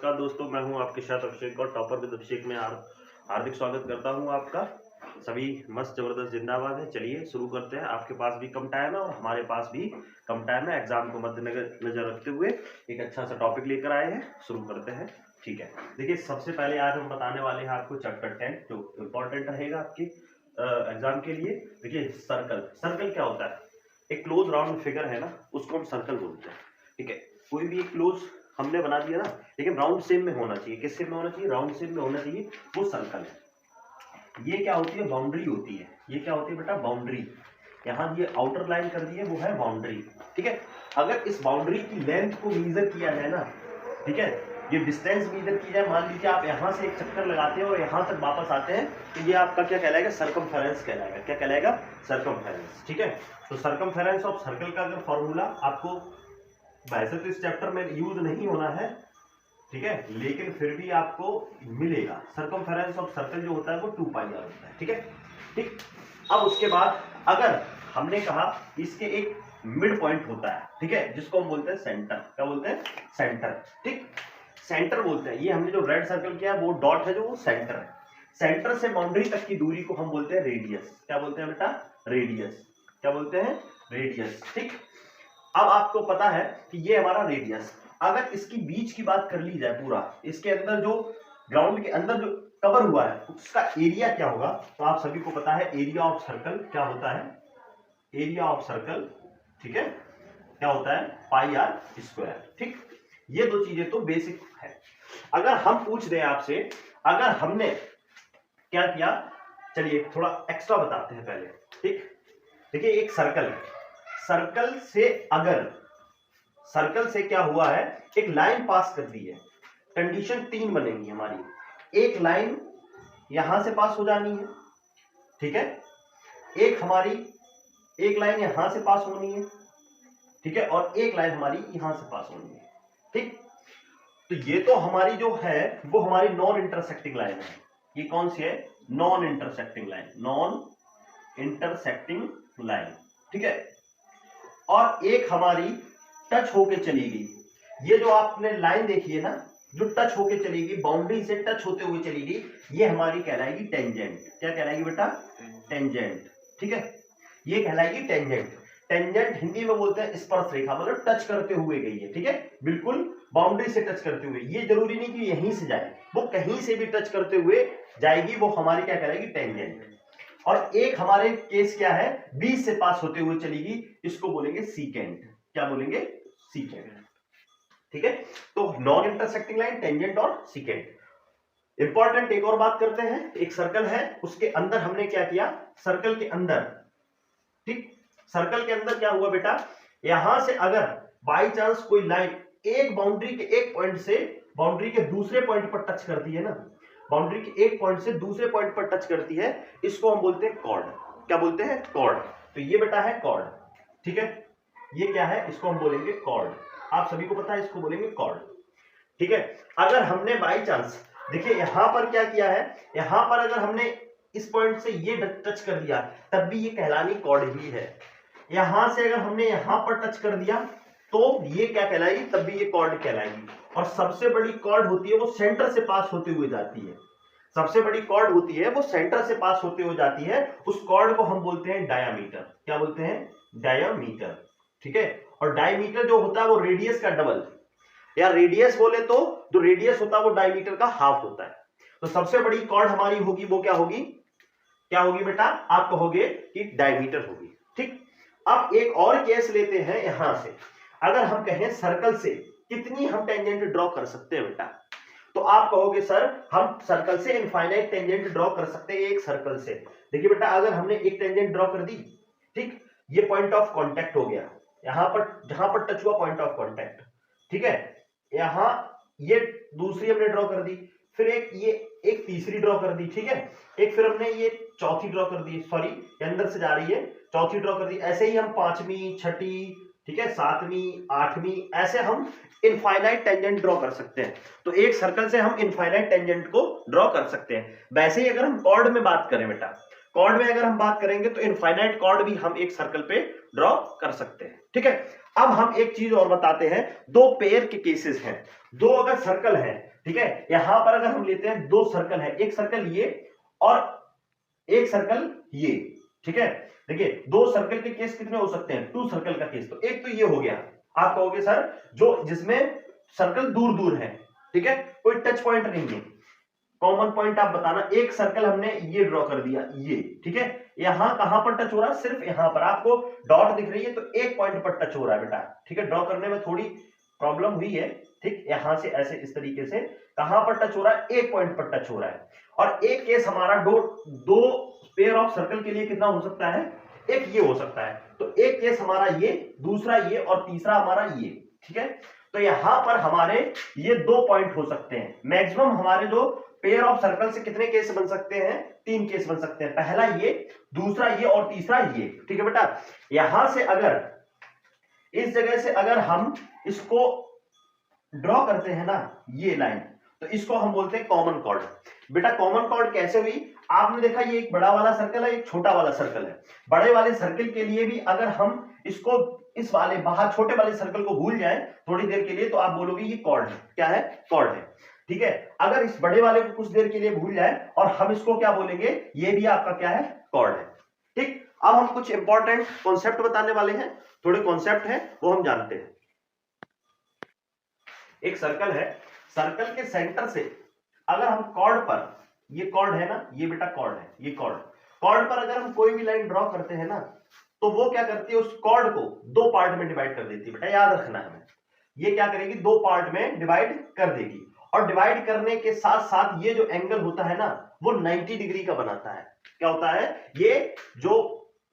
नमस्कार दोस्तों, मैं हूं आपके साथ अभिषेक और टॉपर विद अभिषेक में हार्दिक स्वागत करता हूं आपका। सभी मस्त जबरदस्त जिंदाबाद है। चलिए शुरू करते हैं। आपके पास भी कम टाइम है और हमारे पास भी कम टाइम है। एग्जाम को मद्देनजर रखते हुए एक अच्छा सा टॉपिक लेकर आए हैं, शुरू करते हैं। ठीक है, देखिए सबसे पहले आज हम बताने वाले हैं आपको चैप्टर 10 जो इम्पोर्टेंट रहेगा आपके एग्जाम के लिए। देखिए सर्कल क्या होता है? एक क्लोज राउंड फिगर है ना, उसको हम सर्कल बोलते हैं। ठीक है, कोई भी एक क्लोज हमने बना दिया ना, लेकिन राउंड शेप में होना चाहिए। किस शेप में होना चाहिए? राउंड शेप में होना चाहिए, वो सर्कल है। ये क्या होती है? बाउंड्री होती है। ये क्या होती है बेटा? बाउंड्री। यहाँ ये आउटर लाइन कर दी है, वो है बाउंड्री। ठीक है, अगर इस बाउंड्री की लेंथ को मीजर किया जाए ना, ठीक है, ये डिस्टेंस मीजर की जाए, मान लीजिए आप यहाँ से एक चक्कर लगाते हैं और यहाँ तक वापस आते हैं, तो ये आपका क्या कहलाएगा? सर्कमफेरेंस कहलाएगा। क्या कहलाएगा? सर्कमफेरेंस। ठीक है, तो सर्कमफेरेंस ऑफ सर्कल का अगर फॉर्मूला आपको वैसे तो इस चैप्टर में यूज नहीं होना है, ठीक है, लेकिन फिर भी आपको मिलेगा। सर्कमफेरेंस ऑफ सर्कल जो होता है वो 2 पाई आर होता है। ठीक है, ठीक। अब उसके बाद अगर हमने कहा इसके एक मिड पॉइंट होता है, ठीक है, जिसको हम बोलते हैं सेंटर। क्या बोलते हैं? सेंटर। ठीक, सेंटर बोलते हैं। ये हमने जो रेड सर्कल किया वो डॉट है, जो वो सेंटर है। सेंटर से बाउंड्री तक की दूरी को हम बोलते हैं रेडियस। क्या बोलते हैं बेटा? रेडियस। क्या बोलते हैं? रेडियस। ठीक, अब आपको पता है कि ये हमारा रेडियस, अगर इसकी बीच की बात कर ली जाए, पूरा इसके अंदर जो ग्राउंड के अंदर जो कवर हुआ है उसका एरिया क्या होगा, तो आप सभी को पता है एरिया ऑफ सर्कल क्या होता है? एरिया ऑफ सर्कल, ठीक है, क्या होता है? पाई आर स्क्वायर। ठीक, ये दो चीजें तो बेसिक है। अगर हम पूछ दें आपसे, अगर हमने क्या किया, चलिए थोड़ा एक्स्ट्रा बताते हैं पहले। ठीक, देखिए एक सर्कल है, सर्कल से क्या हुआ है, एक लाइन पास कर दी है। कंडीशन 3 बनेगी हमारी। एक लाइन यहां से पास हो जानी है, ठीक है, एक लाइन यहां से पास होनी है, ठीक है, और एक लाइन हमारी यहां से पास होनी है। ठीक, तो ये तो हमारी जो है वो हमारी नॉन इंटरसेक्टिंग लाइन है। ये कौन सी है? Non intersecting line. Non intersecting line, ठीक है, और एक हमारी टच होके चली गई। ये जो आपने लाइन देखी है ना, जो टच होके चली गई, बाउंड्री से टच होते हुए चली गई, ये हमारी कहलाएगी टेंजेंट। क्या कहलाएगी बेटा? टेंजेंट। ठीक है, ये कहलाएगी टेंजेंट। टेंजेंट हिंदी में बोलते हैं स्पर्श रेखा, मतलब टच करते हुए गई है। ठीक है, बिल्कुल बाउंड्री से टच करते हुए। ये जरूरी नहीं कि यहीं से जाए, वो कहीं से भी टच करते हुए जाएगी, वो हमारी क्या कहलाएगी? टेंजेंट। और एक हमारे केस क्या है, बीच से पास होते हुए चलेगी, इसको बोलेंगे सीकेंट। क्या बोलेंगे? सीकेंट। ठीक है, तो नॉन इंटरसेक्टिंग लाइन, टेंजेंट और सीकेंट। इंपॉर्टेंट एक और बात करते हैं। एक सर्कल है, उसके अंदर हमने क्या किया, सर्कल के अंदर, ठीक, सर्कल के अंदर क्या हुआ बेटा, यहां से अगर बाई चांस कोई लाइन एक बाउंड्री के एक पॉइंट से बाउंड्री के दूसरे पॉइंट पर टच करती है ना, बाउंड्री के एक पॉइंट से दूसरे पॉइंट पर टच करती है, इसको हम बोलते हैं कॉर्ड। क्या बोलते हैं? कॉर्ड। तो ये बेटा है कॉर्ड। ठीक है, ये क्या है? इसको हम बोलेंगे कॉर्ड। आप सभी को पता है, इसको बोलेंगे कॉर्ड। ठीक है, अगर हमने बाई चांस, देखिए यहां पर क्या किया है, यहां पर अगर हमने इस पॉइंट से ये टच कर दिया, तब भी ये कहलानी कॉर्ड ही है। यहां से अगर हमने यहां पर टच कर दिया, तो ये क्या कहलाएगी? तब भी ये कॉर्ड कहलाएगी। और सबसे बड़ी कॉर्ड होती है वो सेंटर से पास होते हुए जाती है। सबसे बड़ी कॉर्ड होती है वो सेंटर से पास होते हुए जाती है। उस कॉर्ड को हम बोलते हैं डायामीटर। क्या बोलते हैं? डायामीटर। ठीक है, और डायमीटर जो होता है वो रेडियस का डबल, या रेडियस बोले तो जो रेडियस होता है वो डायमीटर का हाफ होता है। तो सबसे बड़ी कॉर्ड हमारी होगी वो क्या होगी? क्या होगी बेटा? आप कहोगे कि डायमीटर होगी। ठीक, अब एक और केस लेते हैं। यहां से अगर हम कहें सर्कल से कितनी हम टेंजेंट ड्रॉ कर सकते हैं बेटा, तो आप कहोगे सर हम सर्कल से इनफाइनाइट टेंजेंट ड्रॉ कर सकते हैं एक सर्कल से। देखिए बेटा, अगर हमने एक टेंजेंट ड्रॉ कर दी, ठीक, ये पॉइंट ऑफ कांटेक्ट हो गया, यहां पर जहां पर टच हुआ पॉइंट ऑफ कांटेक्ट, ठीक है, यहां ये दूसरी हमने ड्रॉ कर दी, फिर एक तीसरी ड्रॉ कर दी, ठीक है, एक फिर हमने ये चौथी ड्रॉ कर दी, सॉरी ये अंदर से जा रही है, चौथी ड्रॉ कर दी। ऐसे ही हम पांचवी, छठी, ठीक है, सातवीं, आठवीं, ऐसे हम इनफाइनाइट टेंजेंट ड्रॉ कर सकते हैं। तो एक सर्कल से हम इनफाइनाइट टेंजेंट को ड्रॉ कर सकते हैं। वैसे ही अगर हम कॉर्ड में बात करें बेटा, कॉर्ड में अगर हम बात करेंगे तो इनफाइनाइट कॉर्ड भी हम एक सर्कल पे ड्रॉ कर सकते हैं। ठीक है। अब हम एक चीज और बताते हैं, दो पेयर के केसेस हैं, दो अगर सर्कल है, ठीक है, यहां पर अगर हम लेते हैं दो सर्कल है, एक सर्कल ये और एक सर्कल ये, ठीक है। देखिए दो सर्कल के केस कितने हो सकते हैं, टू सर्कल का केस, तो एक तो ये हो गया, आप कहोगे सर जो जिसमें सर्कल दूर दूर है, ठीक है, कोई टच पॉइंट नहीं है, कॉमन पॉइंट आप बताना। एक सर्कल हमने ये ड्रॉ कर दिया, ये, ठीक है, यहां कहां पर टच हो रहा है, सिर्फ यहां पर आपको डॉट दिख रही है, तो एक पॉइंट पर टच हो रहा है बेटा, ठीक है। ड्रॉ करने में थोड़ी प्रॉब्लम हुई है, ठीक, यहां से ऐसे इस तरीके से कहां पर टच हो रहा है, एक पॉइंट पर टच हो रहा है। और एक केस हमारा दो पेयर ऑफ सर्कल के लिए कितना हो सकता है, एक ये हो सकता है, तो एक केस हमारा ये, दूसरा ये और तीसरा हमारा ये, ठीक है। तो यहां पर हमारे ये दो पॉइंट हो सकते हैं। मैक्सिमम हमारे जो पेयर ऑफ सर्कल से कितने केस बन सकते हैं, तीन केस बन सकते हैं, पहला ये, दूसरा ये और तीसरा ये, ठीक है बेटा। यहां से अगर इस जगह से अगर हम इसको ड्रॉ करते हैं ना, ये लाइन, तो इसको हम बोलते हैं कॉमन कॉर्ड। बेटा कॉमन कॉर्ड कैसे हुई, आपने देखा ये एक बड़ा वाला सर्कल है, एक छोटा वाला सर्कल है। बड़े वाले सर्कल के लिए भी अगर हम इसको इस वाले बाहर छोटे वाले सर्कल को भूल जाएं थोड़ी देर के लिए, तो आप बोलोगे ये कॉर्ड है, क्या है, कॉर्ड है, ठीक है। अगर इस बड़े वाले को कुछ देर के लिए भूल जाए और हम इसको क्या बोलेंगे, ये भी आपका क्या है, कॉर्ड है, ठीक। अब हम कुछ इंपॉर्टेंट कॉन्सेप्ट बताने वाले हैं, थोड़े कॉन्सेप्ट हैं वो हम जानते हैं। एक सर्कल है, सर्कल के सेंटर से अगर हम कॉर्ड पर, ये कॉर्ड है ना, ये बेटा कॉर्ड है, ये कॉर्ड पर अगर हम कोई भी लाइन ड्रॉ करते हैं ना, तो वो क्या करती है, उस कॉर्ड को दो पार्ट में डिवाइड कर देती है। बेटा याद रखना है, ये क्या करेगी, दो पार्ट में डिवाइड कर देगी, और डिवाइड करने के साथ साथ ये जो एंगल होता है ना, वो 90 डिग्री का बनाता है। क्या होता है, ये जो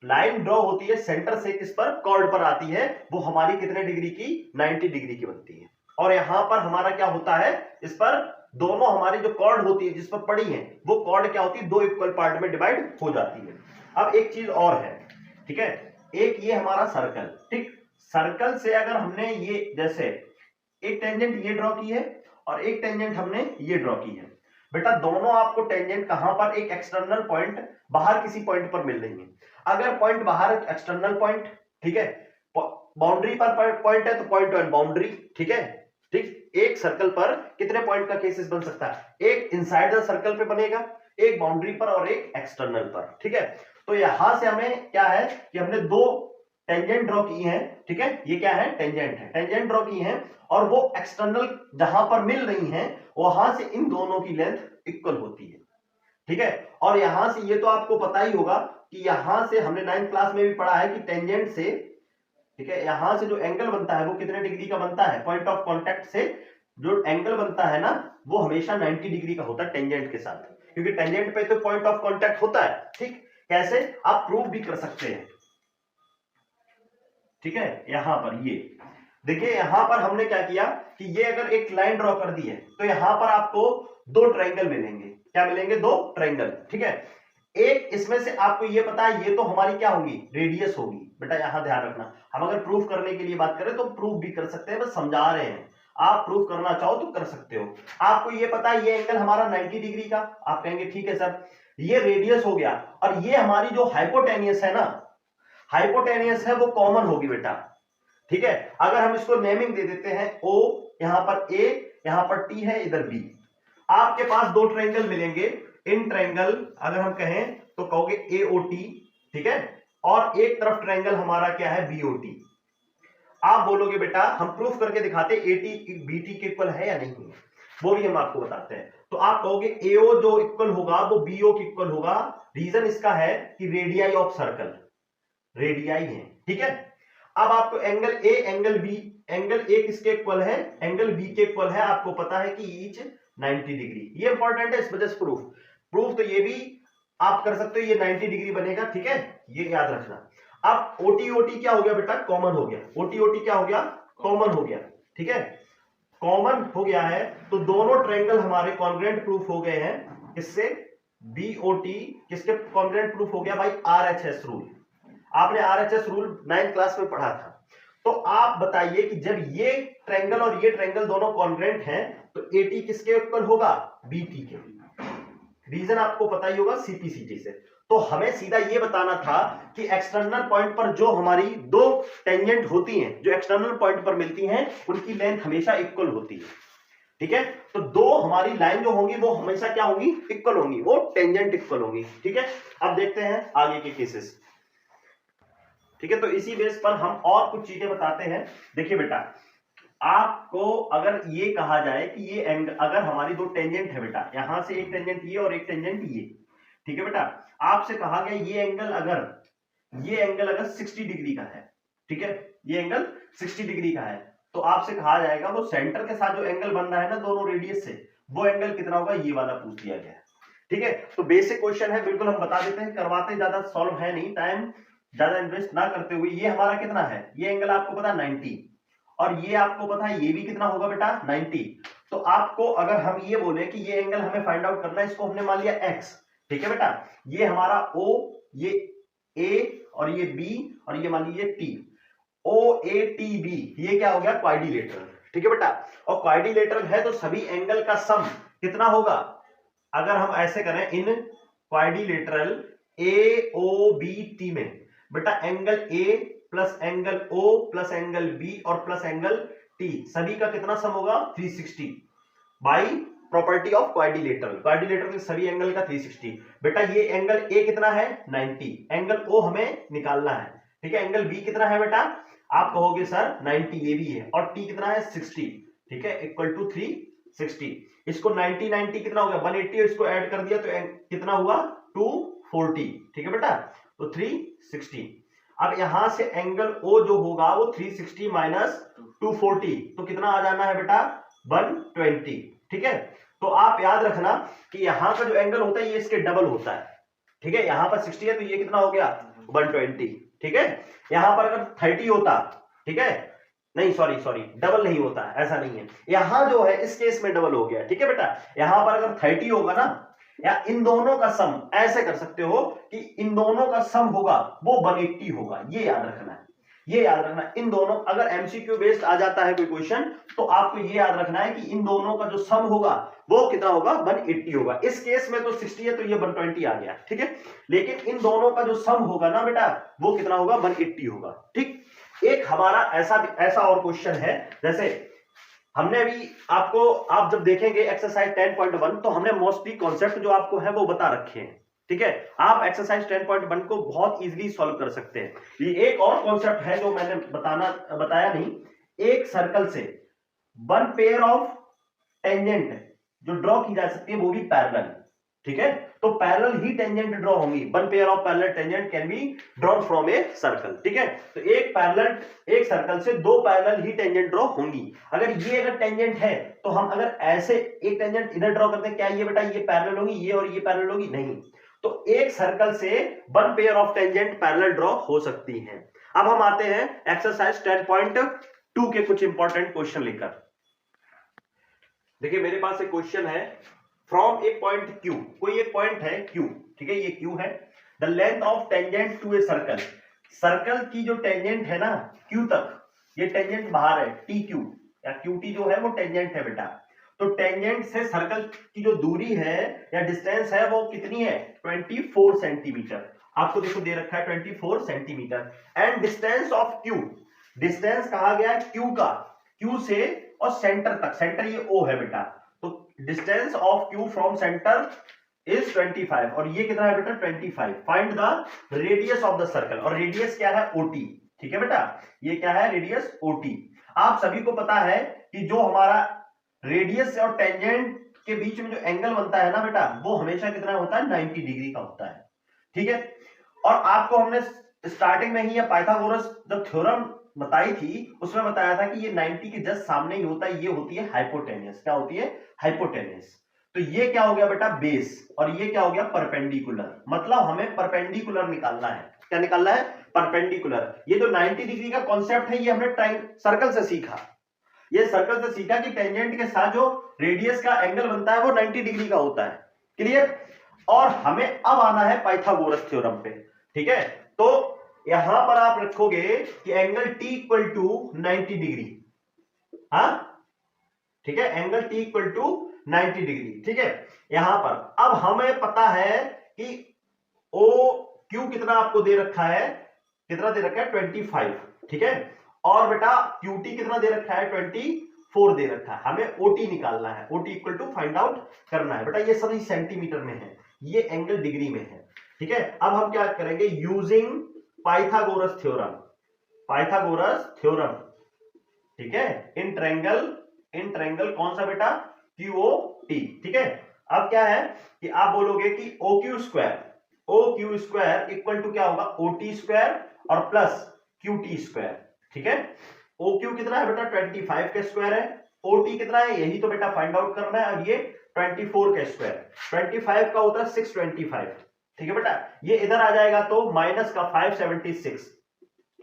लाइन ड्रॉ होती है सेंटर से किस पर, कॉर्ड पर आती है, वो हमारी कितने डिग्री की, 90 डिग्री की बनती है। और यहां पर हमारा क्या होता है, इस पर दोनों हमारी जो कॉर्ड होती है जिस पर पड़ी है, वो कॉर्ड क्या होती है, दो इक्वल पार्ट में डिवाइड हो जाती है। अब एक चीज और है, ठीक है, एक ये हमारा सर्कल, ठीक, सर्कल से अगर हमने ये जैसे एक टेंजेंट ये ड्रॉ की है और एक टेंजेंट हमने ये ड्रॉ की है, बेटा दोनों आपको टेंजेंट कहां पर, एक एक्सटर्नल पॉइंट बाहर किसी पॉइंट पर मिल रही है। अगर पॉइंट बाहर एक्सटर्नल पॉइंट, ठीक है, बाउंड्री पर पॉइंट है तो पॉइंट ऑन बाउंड्री, ठीक है, ठीक। एक सर्कल पर कितने पॉइंट का केसेस बन सकता है, एक इनसाइड द सर्कल पे बनेगा, एक बाउंड्री पर और एक एक्सटर्नल पर, ठीक है। तो यहां से हमें क्या है कि हमने दो टेंजेंट ड्रॉ की हैं, ठीक है, ये क्या है, टेंजेंट है, टेंजेंट ड्रॉ की हैं, और वो एक्सटर्नल जहां पर मिल रही हैं वहां से इन दोनों की लेंथ इक्वल होती है, ठीक है। और यहां से ये तो आपको पता ही होगा कि यहां से हमने 9th क्लास में भी पढ़ा है कि टेंजेंट से, ठीक है, यहां से जो एंगल बनता है वो कितने डिग्री का बनता है, पॉइंट ऑफ कांटेक्ट से जो एंगल बनता है ना, वो हमेशा 90 डिग्री का होता है टेंजेंट के साथ, क्योंकि टेंजेंट पे तो पॉइंट ऑफ कांटेक्ट होता है, ठीक। कैसे, आप प्रूव भी कर सकते हैं, ठीक है। यहां पर ये देखिए, यहां पर हमने क्या किया कि ये अगर एक लाइन ड्रॉ कर दी है, तो यहां पर आपको दो ट्रायंगल मिलेंगे, क्या मिलेंगे, दो ट्रायंगल, ठीक है। एक इसमें से आपको ये पता है, ये तो हमारी क्या होगी, रेडियस होगी। बेटा यहां ध्यान रखना, हम अगर प्रूफ करने के लिए बात करें तो प्रूफ भी कर सकते हैं, बस समझा रहे हैं, आप प्रूफ करना चाहो तो कर सकते हो। आपको ये पता है ये एंगल हमारा 90 डिग्री का, आप कहेंगे ठीक है सर, ये रेडियस हो गया, और ये हमारी जो हाइपोटेनियस है ना, हाइपोटेनियस है, वो कॉमन होगी बेटा, ठीक है। अगर हम इसको नेमिंग दे देते हैं, O यहां पर A, यहां पर T है, इधर B, आपके पास दो ट्रायंगल मिलेंगे, इन ट्रायंगल अगर हम कहें तो कहोगे AOT, ठीक है, और एक तरफ ट्रायंगल हमारा क्या है, BOT। आप बोलोगे बेटा हम प्रूफ करके दिखाते AT BT के इक्वल है या नहीं है, वो भी हम आपको बताते हैं। तो आप कहोगे AO जो इक्वल होगा वो BO के इक्वल होगा, रीजन इसका है कि रेडियाई ऑफ सर्कल, रेडियाई है, ठीक है। अब आपको angle A angle B, angle A किसके इक्वल है, एंगल B के इक्वल है, आपको पता है कि ईच 90 डिग्री, ये इंपॉर्टेंट है, इस वजह से प्रूफ तो ये भी आप कर सकते हो, ये 90 डिग्री बनेगा, ठीक है, ये याद रखना। अब OT क्या हो गया बेटा, कॉमन हो गया, OT क्या हो गया, कॉमन हो गया, ठीक है, कॉमन हो गया है, तो दोनों ट्रायंगल हमारे कॉन्ग्रुएंट प्रूफ हो गए हैं, किससे, BOT किसके कॉन्ग्रुएंट प्रूफ हो गया भाई, RHS रूल। आपने RHS रूल 9th क्लास में पढ़ा था। तो आप बताइए कि जब ये ट्रायंगल और ये ट्रायंगल दोनों कॉन्ग्रुएंट हैं, तो AT किसके इक्वल होगा, BT के। रीजन आपको पता ही होगा CPCT से। तो हमें सीधा ये बताना था कि एक्सटर्नल पॉइंट पर जो हमारी दो टेंजेंट होती हैं, जो एक्सटर्नल पॉइंट पर मिलती हैं, उनकी लेंथ हमेशा इक्वल होती है। ठीक है, तो दो हमारी लाइन जो होंगी वो हमेशा क्या होंगी, इक्वल होंगी, वो टेंजेंट इक्वल होंगी। ठीक है, अब देखते हैं आगे के केसेस। ठीक है, तो इसी बेस पर हम और कुछ चीजें बताते हैं। देखिए बेटा, आपको अगर ये कहा जाए कि ये एंगल, अगर हमारी दो टेंजेंट है बेटा, यहां से एक टेंजेंट ये और एक टेंजेंट ये, ठीक है बेटा, आपसे कहा गया ये एंगल अगर 60 डिग्री का है, ठीक है, ये एंगल 60 डिग्री का है, तो आपसे कहा जाएगा वो सेंटर के साथ जो एंगल बन रहा है ना दोनों रेडियस से, वो एंगल कितना होगा, ये वाला पूछ दिया गया है। ठीक है, तो बेसिक क्वेश्चन है, बिल्कुल हम बता देते हैं, करवाते ज्यादा सॉल्व है नहीं, टाइम ज्यादा इन्वेस्ट ना करते हुए। ये हमारा कितना है, ये एंगल आपको पता 90, और ये आपको पता है ये भी कितना होगा बेटा 90। तो आपको अगर हम ये बोले कि ये एंगल हमें फाइंड आउट करना है, इसको हमने मान लिया x, ठीक है बेटा, ये हमारा O, ये A और ये B और ये मान लीजिए T, OATB, ये क्या हो गया, क्वाड्रिलेटरल। ठीक है बेटा, और क्वाड्रिलेटरल है तो सभी एंगल का सम कितना होगा, अगर हम ऐसे करें इन क्वाड्रिलेटरल AOBT में बेटा, angle A plus angle O plus angle B और प्लस एंगल T, सभी का कितना सम होगा 360, by property of quadrilateral, quadrilateral के सभी एंगल का 360। बेटा ये एंगल A कितना है 90, एंगल O हमें निकालना है। ठीक है, एंगल B कितना है बेटा, आप कहोगे सर 90, ये भी है, और T कितना है 60, ठीक है, इक्वल टू 360। इसको 90 कितना हो गया 180, इसको ऐड कर दिया तो कितना हुआ 240। ठीक है बेटा, तो 360। अब यहां से एंगल O जो होगा वो 360 माइनस 240, तो कितना आ जाना है बेटा 120। ठीक है, तो आप याद रखना कि यहां का जो एंगल होता है ये इसके डबल होता है। ठीक है, यहां पर 60 है तो ये कितना हो गया 120। ठीक है, यहां पर अगर 30 होता, ठीक है, नहीं सॉरी डबल नहीं होता है, ऐसा नहीं है, यहां जो है इस केस में डबल हो गया। ठीक है बेटा, यहां पर अगर 30 होगा ना, या इन दोनों का सम ऐसे कर सकते हो कि इन दोनों का सम होगा वो 180 होगा, ये याद रखना है, ये याद रखना। इन दोनों, अगर एमसीक्यू बेस्ड आ जाता है कोई क्वेश्चन, तो आपको ये याद रखना है कि इन दोनों का जो सम होगा वो कितना होगा 180 होगा। इस केस में तो 60 है तो ये 120 आ गया। ठीक है, लेकिन इन दोनों का जो सम होगा ना बेटा, वो कितना होगा 180 होगा। ठीक, एक हमारा ऐसा और क्वेश्चन है, जैसे हमने अभी आपको, आप जब देखेंगे एक्सरसाइज 10.1, तो हमने मोस्टली कॉन्सेप्ट जो आपको है वो बता रखे हैं। ठीक है, आप एक्सरसाइज 10.1 को बहुत इजीली सॉल्व कर सकते हैं। ये एक और कॉन्सेप्ट है जो मैंने बताया नहीं, एक सर्कल से वन पेयर ऑफ टेंजेंट जो ड्रॉ की जा सकती है वो भी पैरेलल। ठीक है, तो पैरेलल ही टेंजेंट ड्रॉ होंगी, one pair of parallel tangent can be drawn from a circle. ठीक है, तो एक सर्कल से दो पैरेलल ही टेंजेंट ड्रॉ होंगी। अगर ये अगर टेंजेंट है तो हम अगर ऐसे एक टेंजेंट इधर ड्रॉ करते हैं, क्या ये बेटा ये पैरेलल होगी, ये और ये पैरेलल होगी, नहीं। तो एक सर्कल से one pair of tangent parallel draw हो सकती हैं। अब हम आते हैं एक्सरसाइज 10.2 के कुछ इंपॉर्टेंट क्वेश्चन लेकर। देखिए मेरे पास एक क्वेश्चन है, फ्रॉम ए पॉइंट Q, कोई एक पॉइंट है Q, ठीक है, ये Q है, the length of tangent to a circle, circle की जो टेंजेंट है ना Q तक, ये टेंजेंट बाहर है TQ या QT जो है वो टेंजेंट है बेटा। तो टेंजेंट से सर्कल की जो दूरी है या डिस्टेंस है वो कितनी है 24 सेंटीमीटर, आपको देखो दे रखा है 24 centimetre. And distance of Q, distance कहा गया है Q का, Q से और सेंटर तक, सेंटर ये O है बेटा, तो distance of Q from centre is 25, और ये कितना है बेटा 25। Find the radius of the circle, और रेडियस क्या है OT। ठीक है बेटा, ये क्या है रेडियस OT। आप सभी को पता है कि जो हमारा रेडियस और टेंजेंट के बीच में जो एंगल बनता है ना बेटा, वो हमेशा कितना होता है 90 डिग्री का होता है। ठीक है, और आपको हमने स्टार्टिंग में ही या पाइथागोरस जब थ्योरम बताई थी उसमें बताया था कि ये 90 के जस्ट सामने ही होता है, ये होती है हाइपोटेन्यूस। क्या होती है हाइपोटेन्यूस। तो ये क्या हो गया बेटा बेस, और ये क्या हो गया परपेंडिकुलर, मतलब हमें परपेंडिकुलर निकालना है। क्या निकालना है परपेंडिकुलर। ये जो 90 डिग्री का कॉन्सेप्ट है ये हमने सर्कल से सीखा, ये सर्कल से सीखा कि टेंजेंट के साथ जो रेडियस का एंगल बनता है वो 90 डिग्री का होता है। क्लियर, और हमें अब आना है पाइथागोरस थ्योरम पे। ठीक है, तो यहां पर आप रखोगे कि angle T equal to 90 degree, हाँ ठीक है, angle T equal to 90 degree. ठीक है, यहां पर अब हमें पता है कि ओ क्यू कितना आपको दे रखा है, कितना दे रखा है 25, ठीक है, और बेटा क्यूटी कितना दे रखा है 24 दे रखा है। हमें ओटी निकालना है, OT equal to find out करना है। बेटा ये सभी सेंटीमीटर में है, ये एंगल डिग्री में है, ठीक है। अब हम क्या करेंगे, using Pythagoras theorem, Pythagoras theorem, ठीक है, इन ट्रायंगल कौन सा बेटा, क्यूओटी, ठीक है। अब क्या है कि आप बोलोगे कि O Q square equal to क्या होगा, ओटी स्क्वायर और प्लस क्यूटी स्क्वायर, ठीक है। ओ क्यू कितना है बेटा 25 का स्क्वायर है, ओटी कितना है यही तो बेटा फाइंड आउट करना है, और ये 24 का स्क्वायर, 25 का होता है 625, ठीक है बेटा। ये इधर आ जाएगा तो माइनस का 576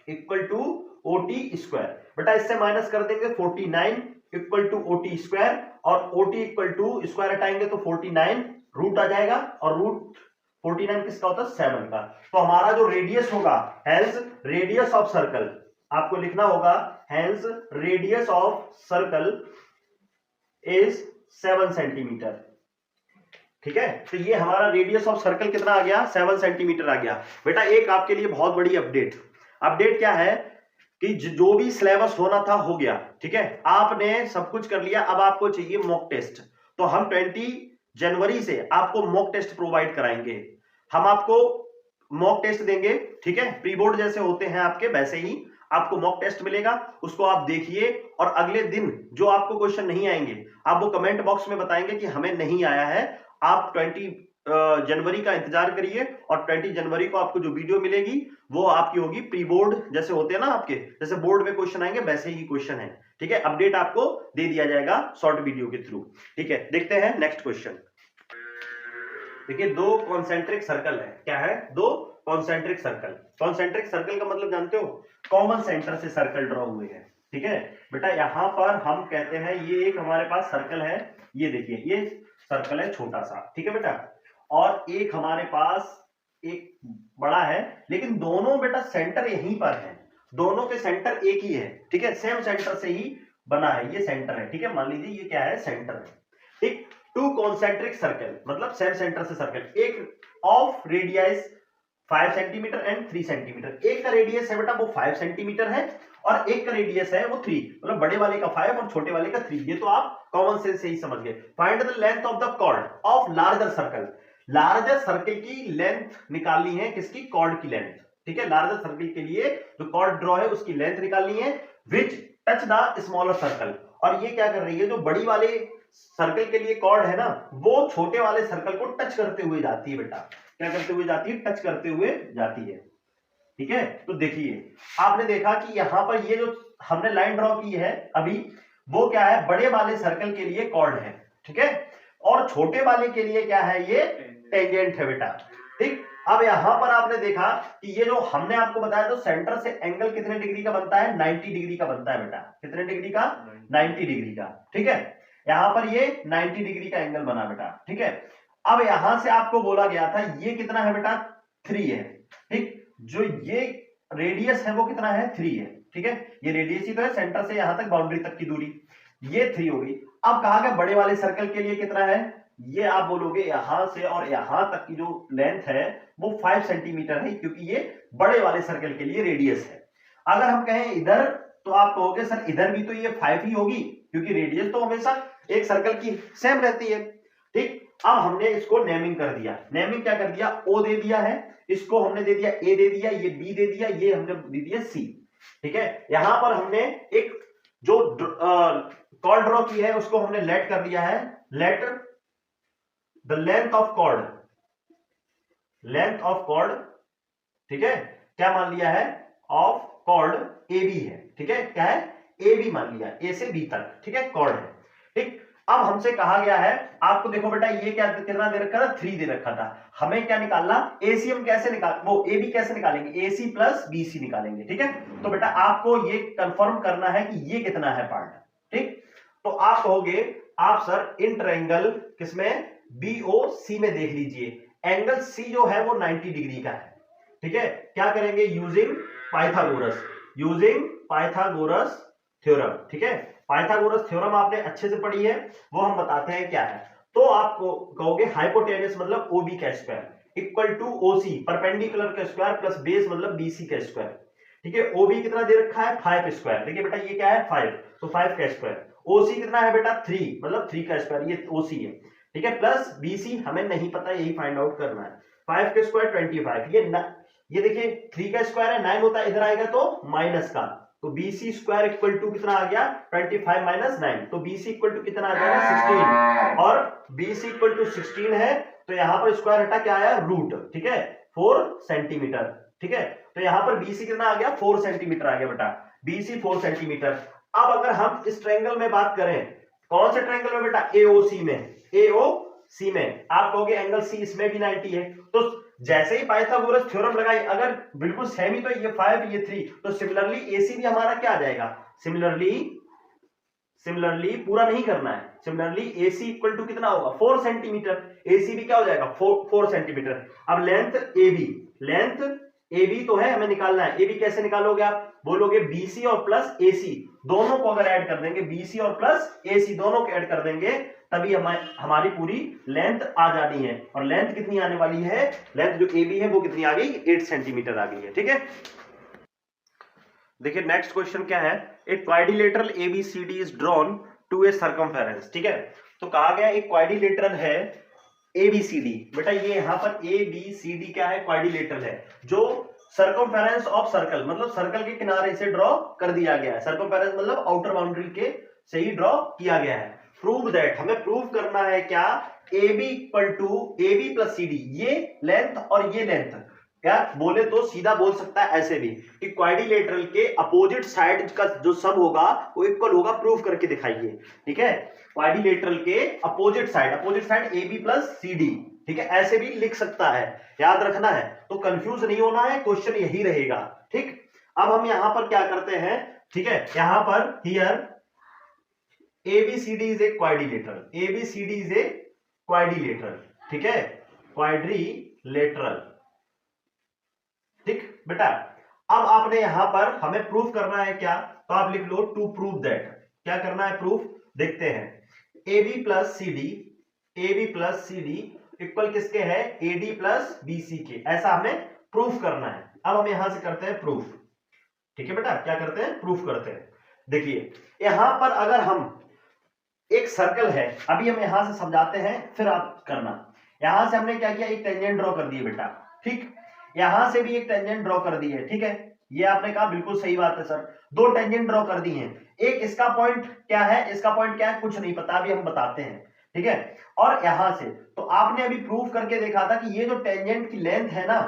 इक्वल टू ओटी स्क्वायर, बेटा इससे माइनस कर देंगे 49 इक्वल टू ओटी स्क्वायर, और ओटी इक्वल टू स्क्वायर हटाएंगे तो 49 रूट आ जाएगा, और रूट 49 किसका होता है 7 का। तो हमारा जो रेडियस होगा, हेंस रेडियस ऑफ सर्कल, आपको लिखना होगा hence radius of circle is 7 centimetre, ठीक है। तो ये हमारा रेडियस ऑफ सर्कल कितना आ गया, 7 सेंटीमीटर आ गया। बेटा एक आपके लिए बहुत बड़ी अपडेट क्या है कि जो भी सिलेबस होना था हो गया, ठीक है, आपने सब कुछ कर लिया। अब आपको चाहिए मॉक टेस्ट, तो हम 20 जनवरी से आपको मॉक टेस्ट प्रोवाइड कराएंगे। हम आपको मॉक टेस्ट देंगे, ठीक है, प्री बोर्ड जैसे होते हैं आपके वैसे ही आपको मॉक टेस्ट मिलेगा, उसको आप देखिए, और अगले दिन जो आपको क्वेश्चन नहीं आएंगे आप वो कमेंट बॉक्स में बताएंगे कि हमें नहीं आया है। आप 20 जनवरी का इंतजार करिए, और 20 जनवरी को आपको जो वीडियो मिलेगी वो आपकी होगी प्री बोर्ड जैसे होते हैं ना आपके, जैसे बोर्ड में क्वेश्चन आएंगे वैसे ही क्वेश्चन है, ठीक है। अपडेट आपको दे दिया जाएगा शॉर्ट वीडियो के थ्रू, ठीक है। देखते हैं नेक्स्ट क्वेश्चन। देखिए दो कॉन्सेंट्रिक सर्कल है, क्या है, दो कॉन्सेंट्रिक सर्कल। कॉन्सेंट्रिक सर्कल का मतलब जानते हो, कॉमन सेंटर से सर्कल ड्रॉ हुए हैं, ठीक है बेटा। यहां पर हम कहते हैं ये एक हमारे पास सर्कल है, ये देखिए ये सर्कल है छोटा सा, ठीक है बेटा, और एक हमारे पास एक बड़ा है, लेकिन दोनों बेटा सेंटर यहीं पर है, दोनों के सेंटर एक ही है, ठीक है, सेम सेंटर से ही बना है, ये सेंटर है, ठीक है। मान लीजिए ये क्या है, सेंटर है, ठीक। टू कॉन्सेंट्रिक सर्कल मतलब सेम सेंटर से सर्कल, एक of radius 5 centimetre and 3 centimetre. एक का रेडियस है बेटा वो 5 सेंटीमीटर है, और एक का रेडियस है वो 3, मतलब बड़े वाले का 5 और छोटे वाले का 3। ये तो आप कॉमन सेंस से ही समझ गए। Find the length of the chord of larger circle. Larger circle की लेंथ निकालनी है, किसकी, कॉर्ड की लेंथ, ठीक है। लार्जर सर्कल के लिए जो कॉर्ड ड्रॉ है उसकी लेंथ निकालनी है, विच टच द स्मॉलर सर्कल। और ये क्या कर रही है, जो बड़ी वाले सर्कल के लिए कॉर्ड है ना वो छोटे वाले सर्कल को टच करते हुए जाती है बेटा, क्या करते हुए जाती है, टच करते हुए जाती है, ठीक है। तो देखिए आपने देखा कि यहां पर ये जो हमने लाइन ड्रॉ की है अभी, वो क्या है, बड़े वाले सर्कल के लिए कॉर्ड है, ठीक है, और छोटे वाले के लिए क्या है, ये टेंजेंट है बेटा, ठीक। अब यहां पर आपने देखा कि ये जो हमने आपको बताया, तो सेंटर से एंगल कितने डिग्री का बनता है, 90 डिग्री का बनता है बेटा, कितने डिग्री का, 90 डिग्री का, ठीक है। यहां पर ये 90 डिग्री का एंगल बना बेटा, ठीक है। अब यहां से आपको बोला गया था ये कितना है बेटा, 3 है, ठीक। जो ये रेडियस है वो कितना है, 3 है, ठीक है। ये रेडियस ही तो है, सेंटर से यहां तक बाउंड्री तक की दूरी, ये 3 होगी। अब कहा गया बड़े वाले सर्कल के लिए कितना है, ये आप बोलोगे यहां से और यहां तक की जो लेंथ है वो 5 सेंटीमीटर है, क्योंकि ये बड़े वाले सर्कल के लिए रेडियस है। अगर हम कहें इधर, तो आप कहोगे सर इधर भी तो ये 5 ही होगी, क्योंकि रेडियस तो हमेशा एक सर्कल की सेम रहती है, ठीक। अब हमने इसको नेमिंग कर दिया, नेमिंग क्या कर दिया, ओ दे दिया है, इसको हमने दे दिया ए दे दिया, ये बी दे दिया, ये हमने दे दिया सी, ठीक है। यहां पर हमने एक जो कॉर्ड ड्रॉ की है उसको हमने लेट कर दिया है, let the length of chord, ठीक है, क्या मान लिया है, ऑफ कॉर्ड ए बी है, ठीक है, क्या है, ए बी मान लिया, ए से बी तक, ठीक है, कॉर्ड है, ठीक। अब हमसे कहा गया है, आपको देखो बेटा ये क्या कितना दे रखा था, 3 दे रखा था, हमें क्या निकालना, एसी हम कैसे निकाल, वो ए बी कैसे निकालेंगे, एसी प्लस बीसी निकालेंगे, ठीक है। तो बेटा आपको ये कंफर्म करना है कि ये कितना है पार्ट, ठीक। तो आप कहोगे, आप सर इन ट्रायंगल किसमें, बीओसी में देख लीजिए, एंगल सी जो है वो 90 डिग्री का है, ठीक है। क्या करेंगे, यूजिंग पाइथागोरस थ्योरम, ठीक है। पाइथागोरस थ्योरम आपने अच्छे से पढ़ी है, वो हम बताते हैं क्या है। तो आपको कहोगे हाइपोटेनस मतलब ओबी का square, equal to OC perpendicular का स्क्वायर प्लस बेस मतलब बीसी का स्क्वायर। ठीक है, ओबी कितना दे रखा है 5 स्क्वायर। देखिए बेटा ये क्या है 5, तो 5 का स्क्वायर। ओसी कितना है बेटा 3 मतलब 3 का स्क्वायर, ये ओसी है। ठीक है, प्लस बीसी हमें नहीं पता, यही फाइंड आउट करना है। 5 का स्क्वायर 25, ये देखिए 3 का स्क्वायर है 9 होता है, इधर आएगा तो माइनस का, तो बीसी स्क्वायर इक्वल टू कितना आ गया 25 माइनस 9, तो बीसी इक्वल टू कितना आ जाएगा 16, और बीसी इक्वल टू 16 है तो यहां पर स्क्वायर हटा क्या आया रूट। ठीक है, 4 सेंटीमीटर। ठीक है, तो यहां पर बीसी कितना आ गया 4 सेंटीमीटर आ गया बेटा, बीसी 4 सेंटीमीटर। अब अगर हम इस ट्रायंगल में बात करें, कौन से ट्रायंगल में बेटा एओसी में, एओसी में आप कहोगे एंगल सी इसमें भी 90 है, तो जैसे ही पाइथागोरस थ्योरम लगाई, अगर बिल्कुल सेम ही तो ये 5 ये 3, तो सिमिलरली एसी भी हमारा क्या आ जाएगा, सिमिलरली पूरा नहीं करना है, सिमिलरली एसी इक्वल टू कितना होगा 4 सेंटीमीटर, एसी भी क्या हो जाएगा 4 सेंटीमीटर। अब लेंथ एबी तो है, हमें निकालना है। एबी कैसे निकालोगे आप, बोलोगे बीसी और प्लस एसी दोनों को अगर ऐड कर देंगे, बीसी और प्लस एसी दोनों को ऐड कर देंगे, तभी हमारी पूरी लेंथ आ जानी है। और लेंथ कितनी आने वाली है, लेंथ जो एबी है वो कितनी आ गई 8 सेंटीमीटर आ गई है। ठीक है, देखिए नेक्स्ट क्वेश्चन क्या है, एक quadrilateral ABCD is drawn to a circumference. ठीक है, तो कहा गया एक क्वाड्रिलेटरल है एबीसीडी, बेटा ये यहां पर एबीसीडी क्या है क्वाड्रिलेटरल है, जो सर्कमफेरेंस ऑफ सर्कल मतलब सर्कल के किनारे से ड्रॉ कर दिया गया है, सर्कमफेरेंस मतलब आउटर बाउंड्री के से ही ड्रॉ किया गया है। प्रूव दैट, हमें प्रूव करना है क्या, AB equal to AB plus CD, ये लेंथ और ये लेंथ, क्या बोले तो सीधा बोल सकता है ऐसे भी कि क्वाड्रिलेटरल के अपोजिट साइड का जो सम होगा वो इक्वल होगा, प्रूव करके दिखाइए। ठीक है, क्वाड्रिलेटरल के opposite side AB plus CD, ठीक है, ऐसे भी लिख सकता है, याद रखना है, तो कंफ्यूज नहीं होना है, क्वेश्चन यही रहेगा। ठीक, अब हम यहां पर क्या करते हैं, ठीक है, यहां पर here ABCD is a quadrilateral, ABCD is a quadrilateral, ठीक है, क्वाड्रिलेटरल। ठीक बेटा, अब आपने यहां पर हमें प्रूफ करना है क्या, तो आप लिख लो टू प्रूव दैट, क्या करना है प्रूफ, देखते हैं। AB plus C D equal किसके है, AD प्लस BC के, ऐसा हमें प्रूफ करना है। अब हम यहां से करते हैं प्रूफ। ठीक है बेटा, क्या करते हैं प्रूफ करते हैं। देखिए यहां पर अगर हम एक सर्कल है, अभी हम यहां से समझाते हैं फिर आप करना। यहां से हमने क्या किया, एक टेंजेंट ड्रॉ कर दिए बेटा, ठीक, यहां से भी एक टेंजेंट ड्रॉ कर दी है। ठीक है, ये आपने कहा बिल्कुल सही बात है सर, दो टेंजेंट ड्रॉ कर दी हैं, एक इसका पॉइंट क्या है, इसका पॉइंट क्या है कुछ नहीं पता, अभी हम बताते हैं। ठीक है, और यहां से तो आपने अभी प्रूफ करके देखा था कि ये जो टेंजेंट की लेंथ है ना,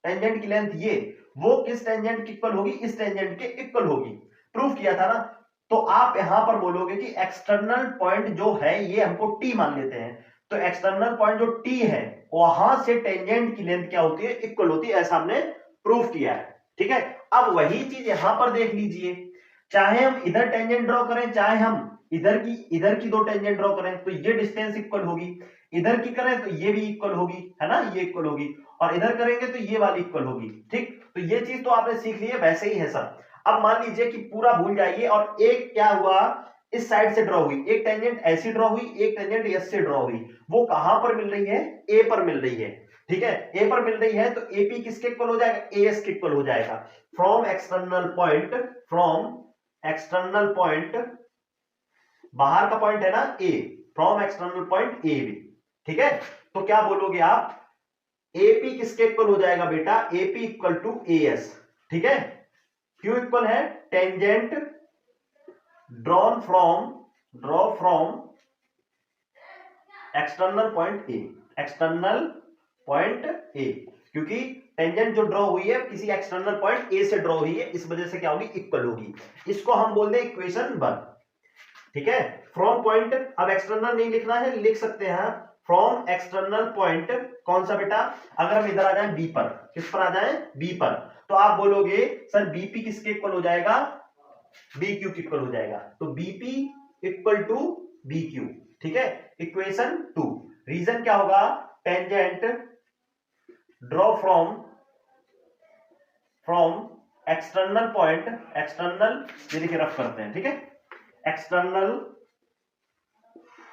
टेंजेंट की लेंथ ये वो किस टेंजेंट की इक्वल होगी, इस टेंजेंट के इक्वल होगी, प्रूफ किया था ना। तो आप यहां पर बोलोगे कि एक्सटर्नल पॉइंट जो है ये हमको टी मान लेते हैं, तो एक्सटर्नल पॉइंट जो टी है वहां से टेंजेंट की लेंथ क्या होती है, इक्वल होती है, ऐसा हमने प्रूफ किया है। ठीक है, अब वही चीज यहां पर देख लीजिए, चाहे हम इधर टेंजेंट ड्रॉ करें, चाहे हम इधर की दो टेंजेंट ड्रॉ करें, तो ये डिस्टेंस इक्वल होगी, इधर की करें तो ये भी इक्वल होगी, है ना, ये इक्वल होगी, और इधर करेंगे तो ये वाली इक्वल होगी। ठीक, तो ये चीज तो आपने सीख ली है, वैसे ही है सब। अब मान लीजिए कि पूरा भूल जाइए, और एक क्या हुआ, इस साइड से ड्रॉ हुई एक टेंजेंट, ऐसी ड्रॉ हुई, एक टेंजेंट एस से ड्रॉ हुई, वो कहां पर मिल रही है, ए पर मिल रही है। ठीक है, ए पर मिल रही है, तो एपी किसके इक्वल हो जाएगा, एएस के इक्वल हो जाएगा। फ्रॉम एक्सटर्नल पॉइंट, बाहर का पॉइंट है ना A, from external point A B. ठीक है, तो क्या बोलोगे आप, एपी किसके इक्वल हो जाएगा बेटा, एपी इक्वल टू एएस। ठीक है, क्यों इक्वल है, tangent draw from external point ए, क्योंकि टेंजेंट जो ड्रॉ हुई है किसी एक्सटर्नल पॉइंट ए से ड्रॉ हुई है, इस वजह से क्या होगी, इक्वल होगी। इसको हम बोल दें इक्वेशन 1। ठीक है, फ्रॉम पॉइंट, अब एक्सटर्नल नहीं लिखना है, लिख सकते हैं फ्रॉम एक्सटर्नल पॉइंट, कौन सा बेटा, अगर हम इधर आ जाए बी पर, किस पर आ जाए, बी पर, तो आप बोलोगे सर बीपी किसके इक्वल हो जाएगा, बी क्यू इक्वल हो जाएगा, तो BP equal to B Q. ठीक है, इक्वेशन 2, रीजन क्या होगा, tangent draw from external point, external ये देखिए रफ करते हैं। ठीक है, एक्सटर्नल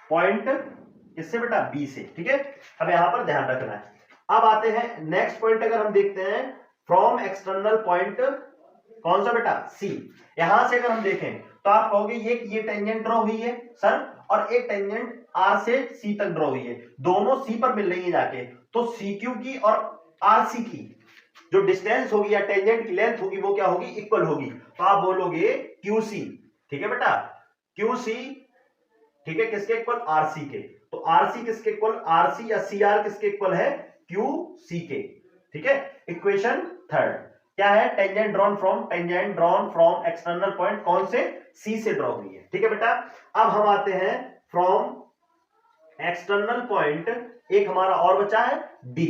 पॉइंट किससे बेटा, बी से। ठीक है, अब यहां पर ध्यान रखना है, अब आते हैं नेक्स्ट पॉइंट, अगर हम देखते हैं फ्रॉम एक्सटर्नल पॉइंट, कौन सा बेटा, सी। यहां से अगर हम देखें तो आप कहोगे ये टेंजेंट ड्रॉ हुई है सर, और एक टेंजेंट आर से सी तक ड्रॉ हुई है, दोनों सी पर मिल रही है जाके, तो सी क्यू की और आर सी की जो डिस्टेंस होगी या टेंजेंट की लेंथ होगी वो क्या होगी, इक्वल होगी। तो आप बोलोगे क्यू सी, ठीक है बेटा, क्यू सी, ठीक है, किसके इक्वल, आर सी के। तो आर सी किसके इक्वल, आर सी या सी आर किसके इक्वल है, क्यू सी के, ठीक है। इक्वेशन थर्ड क्या है, tangent drawn from external point, कौन से, सी से ड्रॉ हुई है, ठीक है बेटा। अब हम आते हैं फ्रॉम एक्सटर्नल पॉइंट, एक हमारा और बचा है डी,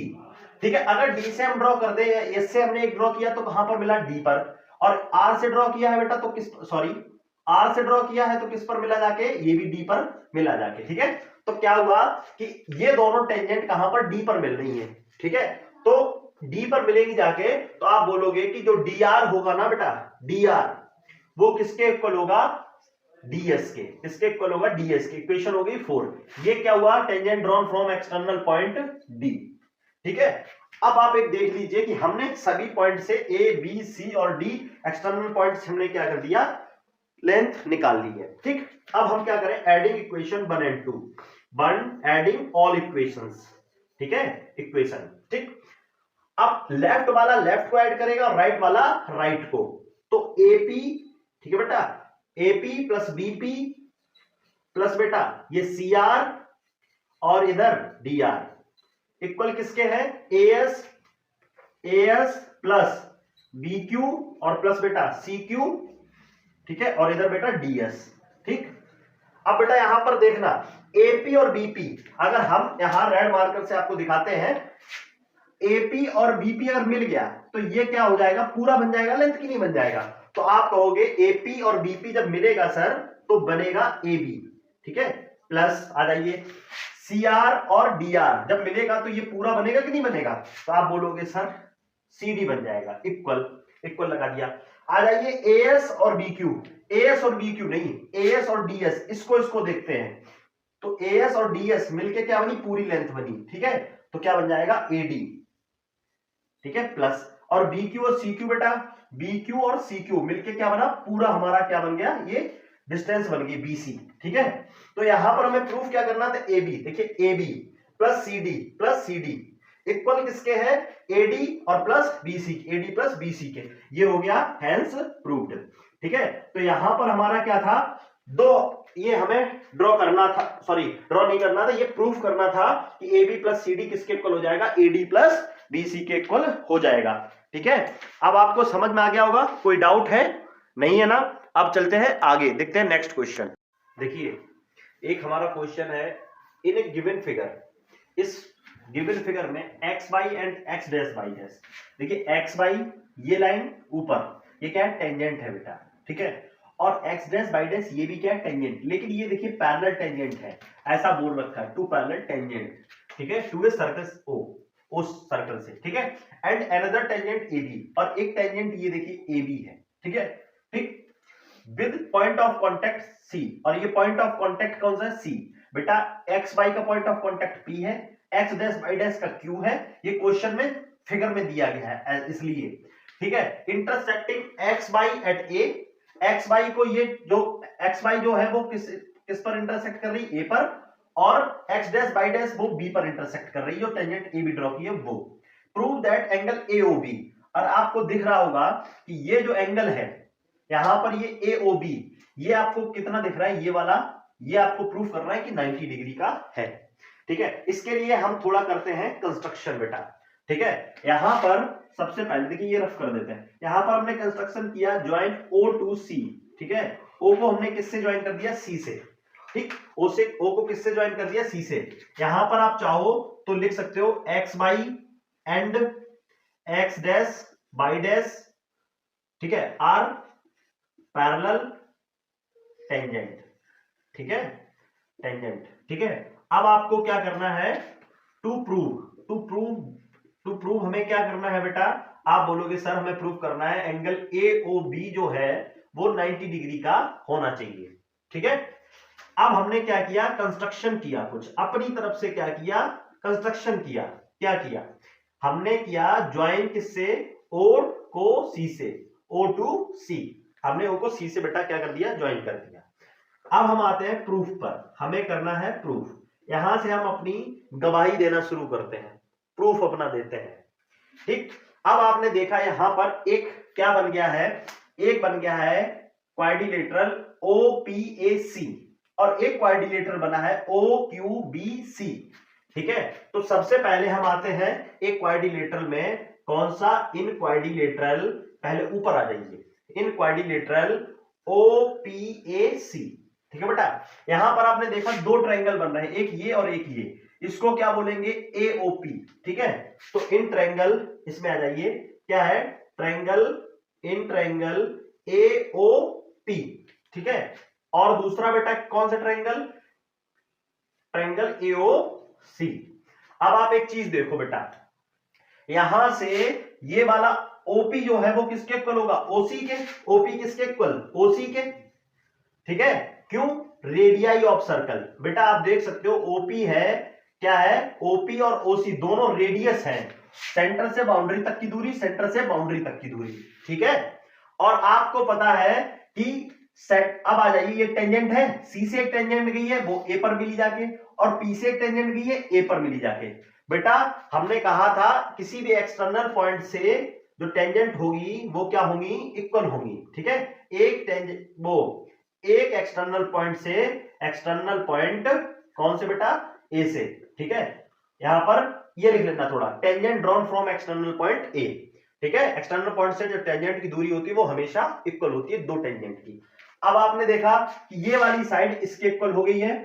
ठीक है। अगर डी से हम ड्रॉ कर दे, एस से हमने एक ड्रॉ किया तो कहां पर मिला, डी पर, और आर से ड्रॉ किया है बेटा तो किस, सॉरी आर से ड्रॉ किया है तो किस पर मिला जाके, ये भी डी पर मिला जाके, ठीक है। तो क्या हुआ कि ये दोनों टेंजेंट कहां पर, डी पर मिल रही है, ठीक है। तो डी पर मिलेगी जाके, तो आप बोलोगे कि जो डी आर होगा ना बेटा, डी आर वो किसके इक्वल होगा, डीएस के, किसके इक्वल होगा, डीएस के। इक्वेशन हो गई 4। ये क्या हुआ, tangent drawn from external point D, ठीक है। अब आप एक देख लीजिए कि हमने सभी पॉइंट से ए बी सी और डी एक्सटर्नल पॉइंट से हमने क्या कर दिया, लेंथ निकाल ली है, ठीक। अब हम क्या करें, एडिंग इक्वेशन 1 और 2, एडिंग ऑल इक्वेशंस, ठीक है, इक्वेशन, ठीक। अब लेफ्ट वाला लेफ्ट को ऐड करेगा और राइट वाला राइट को, तो एपी, ठीक है बेटा, एपी प्लस बीपी प्लस बेटा ये सीआर और इधर डीआर इक्वल किसके है, एएस प्लस बीक्यू और प्लस बेटा सीक्यू, ठीक है, और इधर बेटा डीएस, ठीक। अब बेटा यहां पर देखना एपी और बीपी, अगर हम यहां रेड मार्कर से आपको दिखाते हैं, एपी और बीपी अगर मिल गया तो ये क्या हो जाएगा, पूरा बन जाएगा लेंथ की नहीं बन जाएगा। तो आप कहोगे एपी और बीपी जब मिलेगा सर तो बनेगा एबी, ठीक है, प्लस आ जाइए सीआर और डीआर जब मिलेगा तो ये पूरा बनेगा कि नहीं बनेगा, तो आप बोलोगे सर सीडी बन जाएगा, इक्वल, इक्वल लगा दिया। आ जाइए एएस और बीक्यू, एएस और बीक्यू नहीं, एएस और डीएस, इसको देखते हैं। तो एएस और डीएस मिलके क्या बनी, पूरी लेंथ बनी, ठीक है। तो क्या बन जाएगा, एडी, ठीक है, प्लस, और बीक्यू और सीक्यू बेटा, बीक्यू और सीक्यू मिलके क्या बना, पूरा हमारा क्या बन गया, ये डिस्टेंस बन गई बीसी, ठीक है। तो यहां पर हमें प्रूफ क्या करना था, एबी, देखिए एबी प्लस सीडी इक्वल किसके है, एडी और plus BC, AD plus BC के, ये हो गया हेंस प्रूव्ड, ठीक है। तो यहां पर हमारा क्या था, दो, ये हमें ड्रॉ करना था, सॉरी ड्रॉ नहीं करना था, ये प्रूफ करना था कि A B plus C D किसके इक्वल हो जाएगा, A D plus B C के इक्वल हो जाएगा, ठीक है। अब आपको समझ में आ गया होगा, कोई डाउट है, नहीं है ना। अब चलते हैं आगे, देखते हैं नेक्स्ट क्वेश्चन। देखिए एक हमारा क्वेश्चन है, इन ए गिवन फिगर, इस गिवन फिगर में x by and x dash by dash, देखिए एक्स बाई ये लाइन ऊपर, ये क्या है, टेंजेंट है बेटा, ठीक है, और एक्स डैश बाई डैश ये भी क्या है, टेंजेंट, लेकिन ये देखिए पैरेलल टेंजेंट है, ऐसा बोल रखा है, टू पैरेलल टेंजेंट, ठीक है, टू ए सर्कल ओ, उस सर्कल से, ठीक है, and another tangent A B, और एक टेंजेंट ये देखिए ए बी है, ठीक है, ठीक, विद पॉइंट ऑफ कॉन्टेक्ट सी, और ये पॉइंट ऑफ कॉन्टेक्ट कौन सा है, सी, बेटा एक्स बाई का पॉइंट ऑफ कॉन्टेक्ट पी है, एक्स डैश बाई डैश का क्यू है, ये क्वेश्चन में फिगर में दिया गया है इसलिए, ठीक है, intersecting X Y at A, X Y को ये जो एक्स बाई जो है वो किस पर इंटरसेक्ट कर रही है, ए पर, और एक्स डैश बाई डैश वो बी पर इंटरसेक्ट कर रही है, जो टेंजेंट ए बी ड्रॉ की है वो। प्रूव दैट एंगल एओबी, और आपको दिख रहा होगा कि ये जो एंगल है यहां पर ये एओबी, ये आपको कितना दिख रहा है, ये वाला, ये आपको प्रूफ करना है कि 90 डिग्री का है, ठीक है। इसके लिए हम थोड़ा करते हैं कंस्ट्रक्शन बेटा, ठीक है। यहां पर सबसे पहले देखिए ये रफ कर देते हैं, यहां पर हमने कंस्ट्रक्शन किया ज्वाइंट O टू C, ठीक है, O को हमने किससे ज्वाइन कर दिया, C से, ठीक, O से O को किससे ज्वाइन कर दिया, C से। यहां पर आप चाहो तो लिख सकते हो x by and x dash by dash, ठीक है, आर पैरेलल टेंजेंट, ठीक है, टेंजेंट, ठीक है। अब आपको क्या करना है, टू प्रूव हमें क्या करना है बेटा, आप बोलोगे सर हमें प्रूव करना है एंगल एओबी जो है वो 90 डिग्री का होना चाहिए, ठीक है। अब हमने क्या किया, कंस्ट्रक्शन किया, कुछ अपनी तरफ से क्या किया, कंस्ट्रक्शन किया, क्या किया हमने, किया ज्वाइन किससे, ओ को सी से, ओ टू सी, हमने ओ को सी से बेटा क्या कर दिया, ज्वाइन कर दिया। अब हम आते हैं प्रूफ पर, हमें करना है प्रूफ। यहां से हम अपनी गवाही देना शुरू करते हैं, प्रूफ अपना देते हैं। ठीक, अब आपने देखा यहां पर एक क्या बन गया है, एक बन गया है क्वाड्रिलेटरल OPAC और एक क्वाड्रिलेटरल बना है OQBC। ठीक है, तो सबसे पहले हम आते हैं एक क्वाड्रिलेटरल में, कौन सा, इन क्वाड्रिलेटरल, पहले ऊपर आ जाइए, इन क्वाड्रिलेटरल OPAC। ठीक है बेटा, यहां पर आपने देखा दो ट्रायंगल बन रहे हैं, एक ये और एक ये, इसको क्या बोलेंगे, AOP। ठीक है, तो इन ट्रायंगल, इसमें आ जाइए, क्या है, ट्रायंगल, इन ट्रायंगल AOP। ठीक है, और दूसरा बेटा कौन सा ट्रायंगल, ट्रायंगल AOC। अब आप एक चीज देखो बेटा, यहां से ये वाला OP जो है वो किसके इक्वल होगा, OC के, OP किसके इक्वल, OC के। ठीक है, क्यों, रेडियाई ऑफ सर्कल। बेटा आप देख सकते हो OP है, क्या है, OP और OC दोनों रेडियस हैं, सेंटर से बाउंड्री तक की दूरी, सेंटर से बाउंड्री तक की दूरी। ठीक है, और आपको पता है कि सेट, अब आ जाइए, ये टेंजेंट है, सी से एक टेंजेंट गई है वो ए पर मिली जाके, और पी से एक टेंजेंट गई है ए पर मिली जाके। बेटा हमने कहा था किसी भी एक्सटर्नल पॉइंट से जो टेंजेंट होगी वो क्या होगी, इक्वल होगी। ठीक है, एक टेंजेंट, वो एक एक्सटर्नल पॉइंट से, एक्सटर्नल पॉइंट कौन से बेटा, ए से। ठीक है, यहां पर ये लिख लेना थोड़ा, tangent drawn from external point ए। ठीक है, एक्सटर्नल पॉइंट से जो टेंजेंट की दूरी होती है वो हमेशा इक्वल होती है दो टेंजेंट की। अब आपने देखा कि ये वाली साइड इसके इक्वल हो गई है,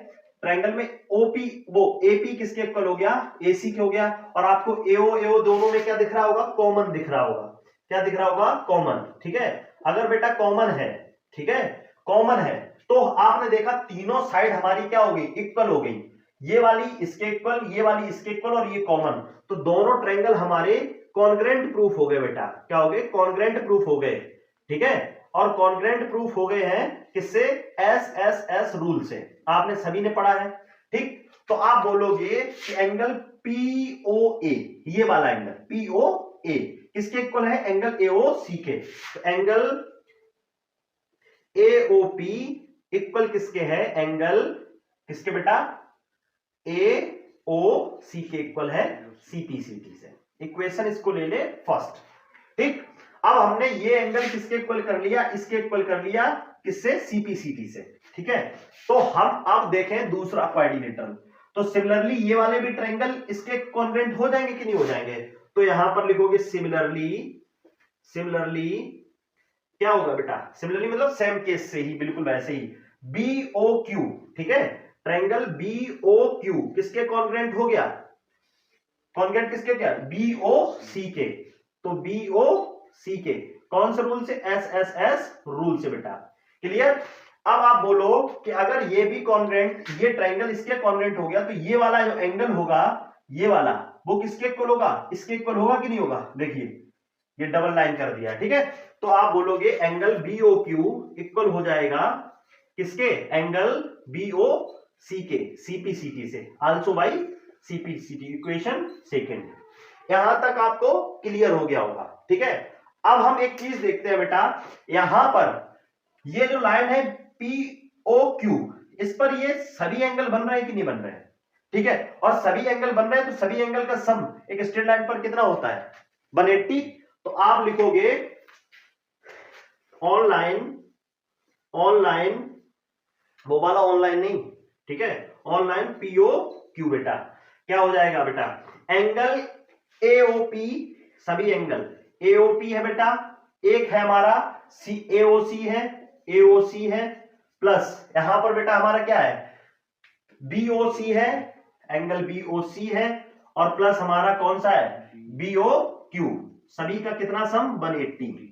ट्रायंगल में ओपी, वो एपी किसके इक्वल हो गया, एसी के हो गया, और आपको एओ एओ दोनों में क्या दिख रहा होगा, कॉमन दिख रहा होगा। क्या दिख रहा होगा, कॉमन। ठीक है, अगर बेटा कॉमन है, ठीक है, कॉमन है, तो आपने देखा तीनों साइड हमारी क्या हो गई, इक्वल हो गई, ये वाली इसके इक्वल, ये वाली इसके इक्वल, और ये कॉमन, तो दोनों ट्रायंगल हमारे कॉन्ग्रेंट प्रूफ हो गए बेटा, क्या हो गए, कॉन्ग्रेंट प्रूफ हो गए। ठीक है, और कॉन्ग्रेंट प्रूफ हो गए हैं किससे, SSS रूल से, आपने सभी ने पढ़ा है। ठीक, तो आप बोलोगे कि एंगल POA, ये वाला एंगल POA किसके इक्वल है, एंगल AOC के, तो एंगल AOP इक्वल किसके है, एंगल किसके बेटा, AOC के इक्वल है CPCT से। इक्वेशन इसको ले ले फर्स्ट। ठीक, अब हमने ये एंगल किसके इक्वल कर लिया, इसके इक्वल कर लिया, किससे, CPCT से। ठीक है, तो हम अब देखें दूसरा क्वाड्रिलेटरल, तो सिमिलरली ये वाले भी ट्रायंगल इसके कॉन्ग्रेंट हो जाएंगे कि नहीं हो जाएंगे, तो यहां पर लिखोगे सिमिलरली, सिमिलरली क्या होगा बेटा, सिमिलरली मतलब सेम केस से ही, बिल्कुल वैसे ही, BOQ। ठीक है, ट्रायंगल BOQ किसके कॉन्ग्रेंट हो गया, कॉन्ग्रेंट किसके क्या, BOC के, तो BOC के कौन से रूल से, SSS रूल से बेटा। क्लियर, अब आप बोलो कि अगर ये भी कॉन्ग्रेंट, ये ट्रायंगल इसके कॉन्ग्रेंट हो गया, तो ये वाला जो एंगल होगा, ये वाला, वो किसके इक्वल होगा, इसके इक्वल होगा कि नहीं होगा, देखिए ये डबल लाइन कर दिया। ठीक है, तो आप बोलोगे एंगल BOQ इक्वल हो जाएगा किसके, एंगल BOC के, CPCT से, also by CPCT, equation second. यहां तक आपको क्लियर हो गया होगा। ठीक है, अब हम एक चीज देखते हैं बेटा, यहां पर ये जो लाइन है POQ, इस पर ये सभी एंगल बन रहे हैं कि नहीं बन रहे हैं। ठीक है, और सभी एंगल बन रहे हैं, तो सभी एंगल का सम एक स्ट्रेट लाइन पर कितना होता है, 180। तो आप लिखोगे ऑनलाइन, ऑनलाइन, वो वाला ऑनलाइन नहीं, ठीक है, ऑनलाइन POQ बेटा क्या हो जाएगा बेटा, एंगल AOP, सभी एंगल AOP है बेटा, एक है हमारा AOC है, AOC है, प्लस यहां पर बेटा हमारा क्या है, BOC है, एंगल BOC है, और प्लस हमारा कौन सा है, BOQ, सभी का कितना सम, 180।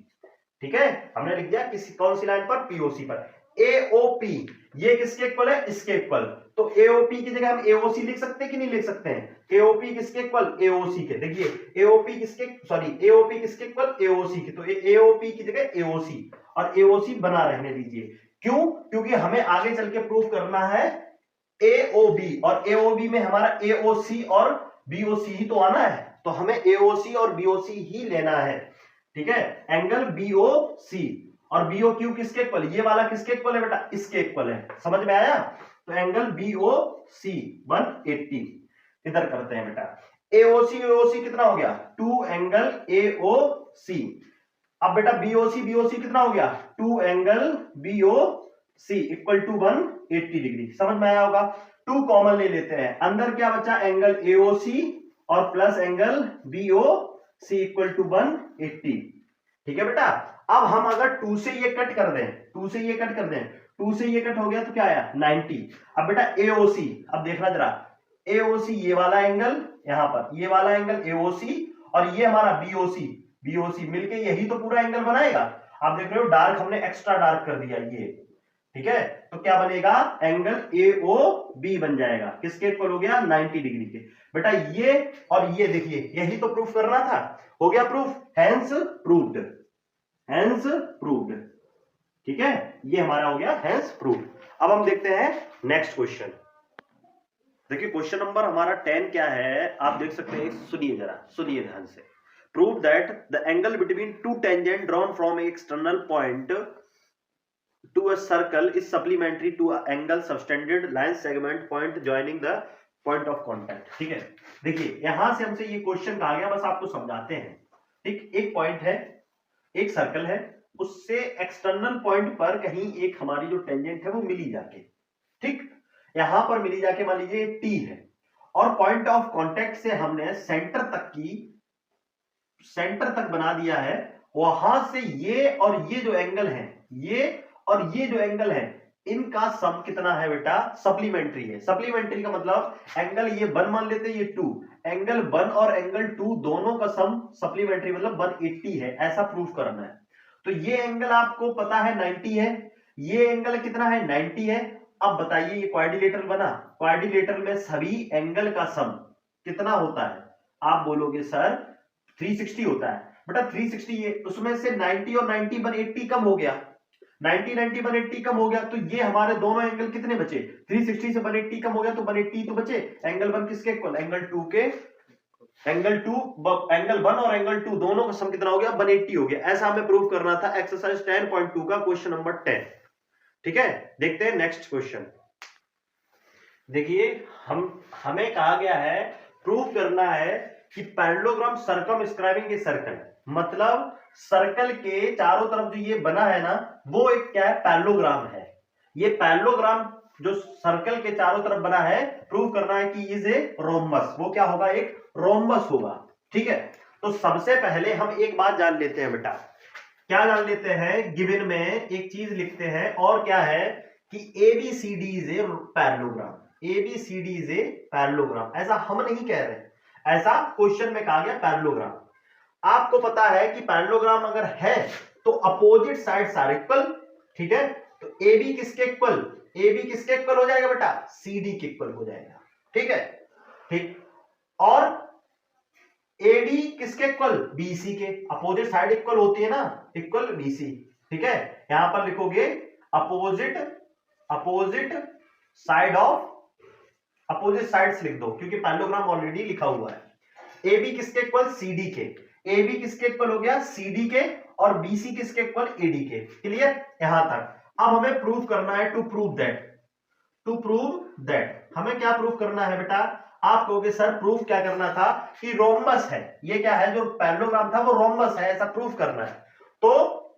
ठीक है, हमने लिख दिया किसी कौन सी लाइन पर, POC पर। AOP ये किसके इक्वल है, इसके इक्वल, तो AOP की जगह हम AOC लिख सकते हैं कि नहीं लिख सकते हैं, AOP किसके इक्वल, AOC के, देखिए AOP किसके, सॉरी AOP किसके इक्वल, AOC के, तो AOP की जगह AOC, और AOC बना रहने दीजिए। क्यों, क्योंकि हमें आगे चल के प्रूव करना है AOB, और AOB में हमारा AOC और बीओसी ही तो आना है, तो हमें एओसी और बीओसी ही लेना है, ठीक है। एंगल बीओसी और बीओक्यू किसके इक्वल, ये वाला किसके इक्वल है बेटा, इसके इक्वल है, समझ में आया। तो एंगल बीओसी 180 इधर करते हैं बेटा। एओसी कितना हो गया 2 एंगल एओसी। अब बेटा बीओसी कितना हो गया 2 angle BOC equal to 180 degree, समझ में आया होगा। 2 कॉमन ले लेते हैं, अंदर क्या बचा एंगल एओसी और plus angle BOC equal to 180, ठीक है बेटा। अब हम अगर 2 से ये कट कर दें, 2 से ये कट कर दें, 2 से ये कट हो गया तो क्या आया 90। अब बेटा एओसी, अब देखना जरा, एओसी ये वाला एंगल, यहां पर ये वाला एंगल एओसी और ये हमारा बीओसी, बीओसी मिलके यही तो पूरा एंगल बनाएगा। आप देख रहे हो डार्क हमने एक्स्ट्रा डार्क कर दिया ये, ठीक है। तो क्या बनेगा एंगल एओबी बन जाएगा, किसके इक्वल हो गया 90 डिग्री के। बेटा ये और ये देखिए यही तो प्रूफ करना था, हो गया proof, hence proved, hence proved, ठीक है। ये हमारा हो गया हैंस प्रूव्ड। अब हम देखते हैं नेक्स्ट क्वेश्चन। देखिए क्वेश्चन नंबर हमारा 10 क्या है, आप देख सकते हैं, सुनिए जरा, सुनिए ध्यान से। Prove that the angle between two tangents drawn from an external point to a circle is supplementary to an angle subtended line segment point joining the point of contact, ठीक है। देखिए यहां से हमसे ये क्वेश्चन कहा गया, बस आपको समझाते हैं, ठीक। एक पॉइंट है, एक सर्कल है, उससे एक्सटर्नल पॉइंट पर कहीं एक हमारी जो टेंजेंट है वो मिली जाके, ठीक, यहां पर मिली जाके मान लीजिए टी है, और पॉइंट ऑफ कांटेक्ट से हमने सेंटर तक बना दिया है। वहां से ये और ये जो एंगल है, ये और ये जो एंगल है, इनका सम कितना है बेटा, सप्लीमेंट्री है। सप्लीमेंट्री का मतलब एंगल ये 1 मान लेते हैं, ये 2, एंगल 1 और एंगल 2 दोनों का सम सप्लीमेंट्री मतलब 180 है, ऐसा प्रूफ करना है। तो ये एंगल आपको पता है 90 है, ये एंगल कितना है 90 है। अब बताइए ये क्वाड्रिलेटरल बना, क्वाड्रिलेटरल में सभी एंगल का सम कितना होता है, आप बोलोगे सर 360 होता है। बेटा 360 ये, उसमें से 90 और 90 180 कम हो गया, 90 90 180 कम हो गया, तो ये हमारे दोनों एंगल कितने बचे, 360 से 180 कम हो गया तो 180 तो बचे। एंगल 1 किसके इक्वल, एंगल 2 के, एंगल 1 और एंगल 2 दोनों का सम कितना हो गया 180 हो गया। ऐसा हमें प्रूव करना था एक्सरसाइज 10.2 का क्वेश्चन नंबर 10, ठीक है। देखते हैं नेक्स्ट क्वेश्चन। देखिए हमें कहा गया है प्रूव करना है कि पैरेललोग्राम सर्कमस्क्राइबिंग ए सर्कल, मतलब सर्कल के चारों तरफ जो ये बना है ना, वो एक क्या है पैरेललोग्राम है। ये पैरेललोग्राम जो सर्कल के चारों तरफ बना है, प्रूव करना है कि इज ए रोम्बस, वो क्या होगा एक रोम्बस होगा, ठीक है। तो सबसे पहले हम एक बात जान लेते हैं बेटा, क्या जान लेते हैं, गिवन में एक चीज लिखते हैं, और क्या है कि ABCD is a parallelogram, ABCD is a parallelogram. ऐसा हम नहीं कह रहे, ऐसा क्वेश्चन में कहा गया पैरेललोग्राम। आपको पता है कि पैरेललोग्राम अगर है तो अपोजिट साइड्स आर इक्वल, ठीक है। तो AB किसके इक्वल, AB किसके इक्वल हो जाएगा बेटा, CD के इक्वल हो जाएगा, ठीक है, ठीक। और AD किसके इक्वल, BC के, अपोजिट साइड इक्वल होती है ना, इक्वल BC, ठीक है। यहां पर लिखोगे opposite side of, opposite sides लिख दो क्योंकि पैरेललोग्राम ऑलरेडी लिखा हुआ है। AB किसके इक्वल, CD के, AB किसके इक्वल हो गया CD के, और BC किसके इक्वल AD के, क्लियर यहां तक। अब हमें प्रूव करना है, टू प्रूव दैट हमें क्या प्रूव करना है बेटा, आप कहोगे सर प्रूफ क्या करना था कि रोम्बस है, ये क्या है जो पैरेललोग्राम था वो रोम्बस है, ऐसा प्रूफ करना है। तो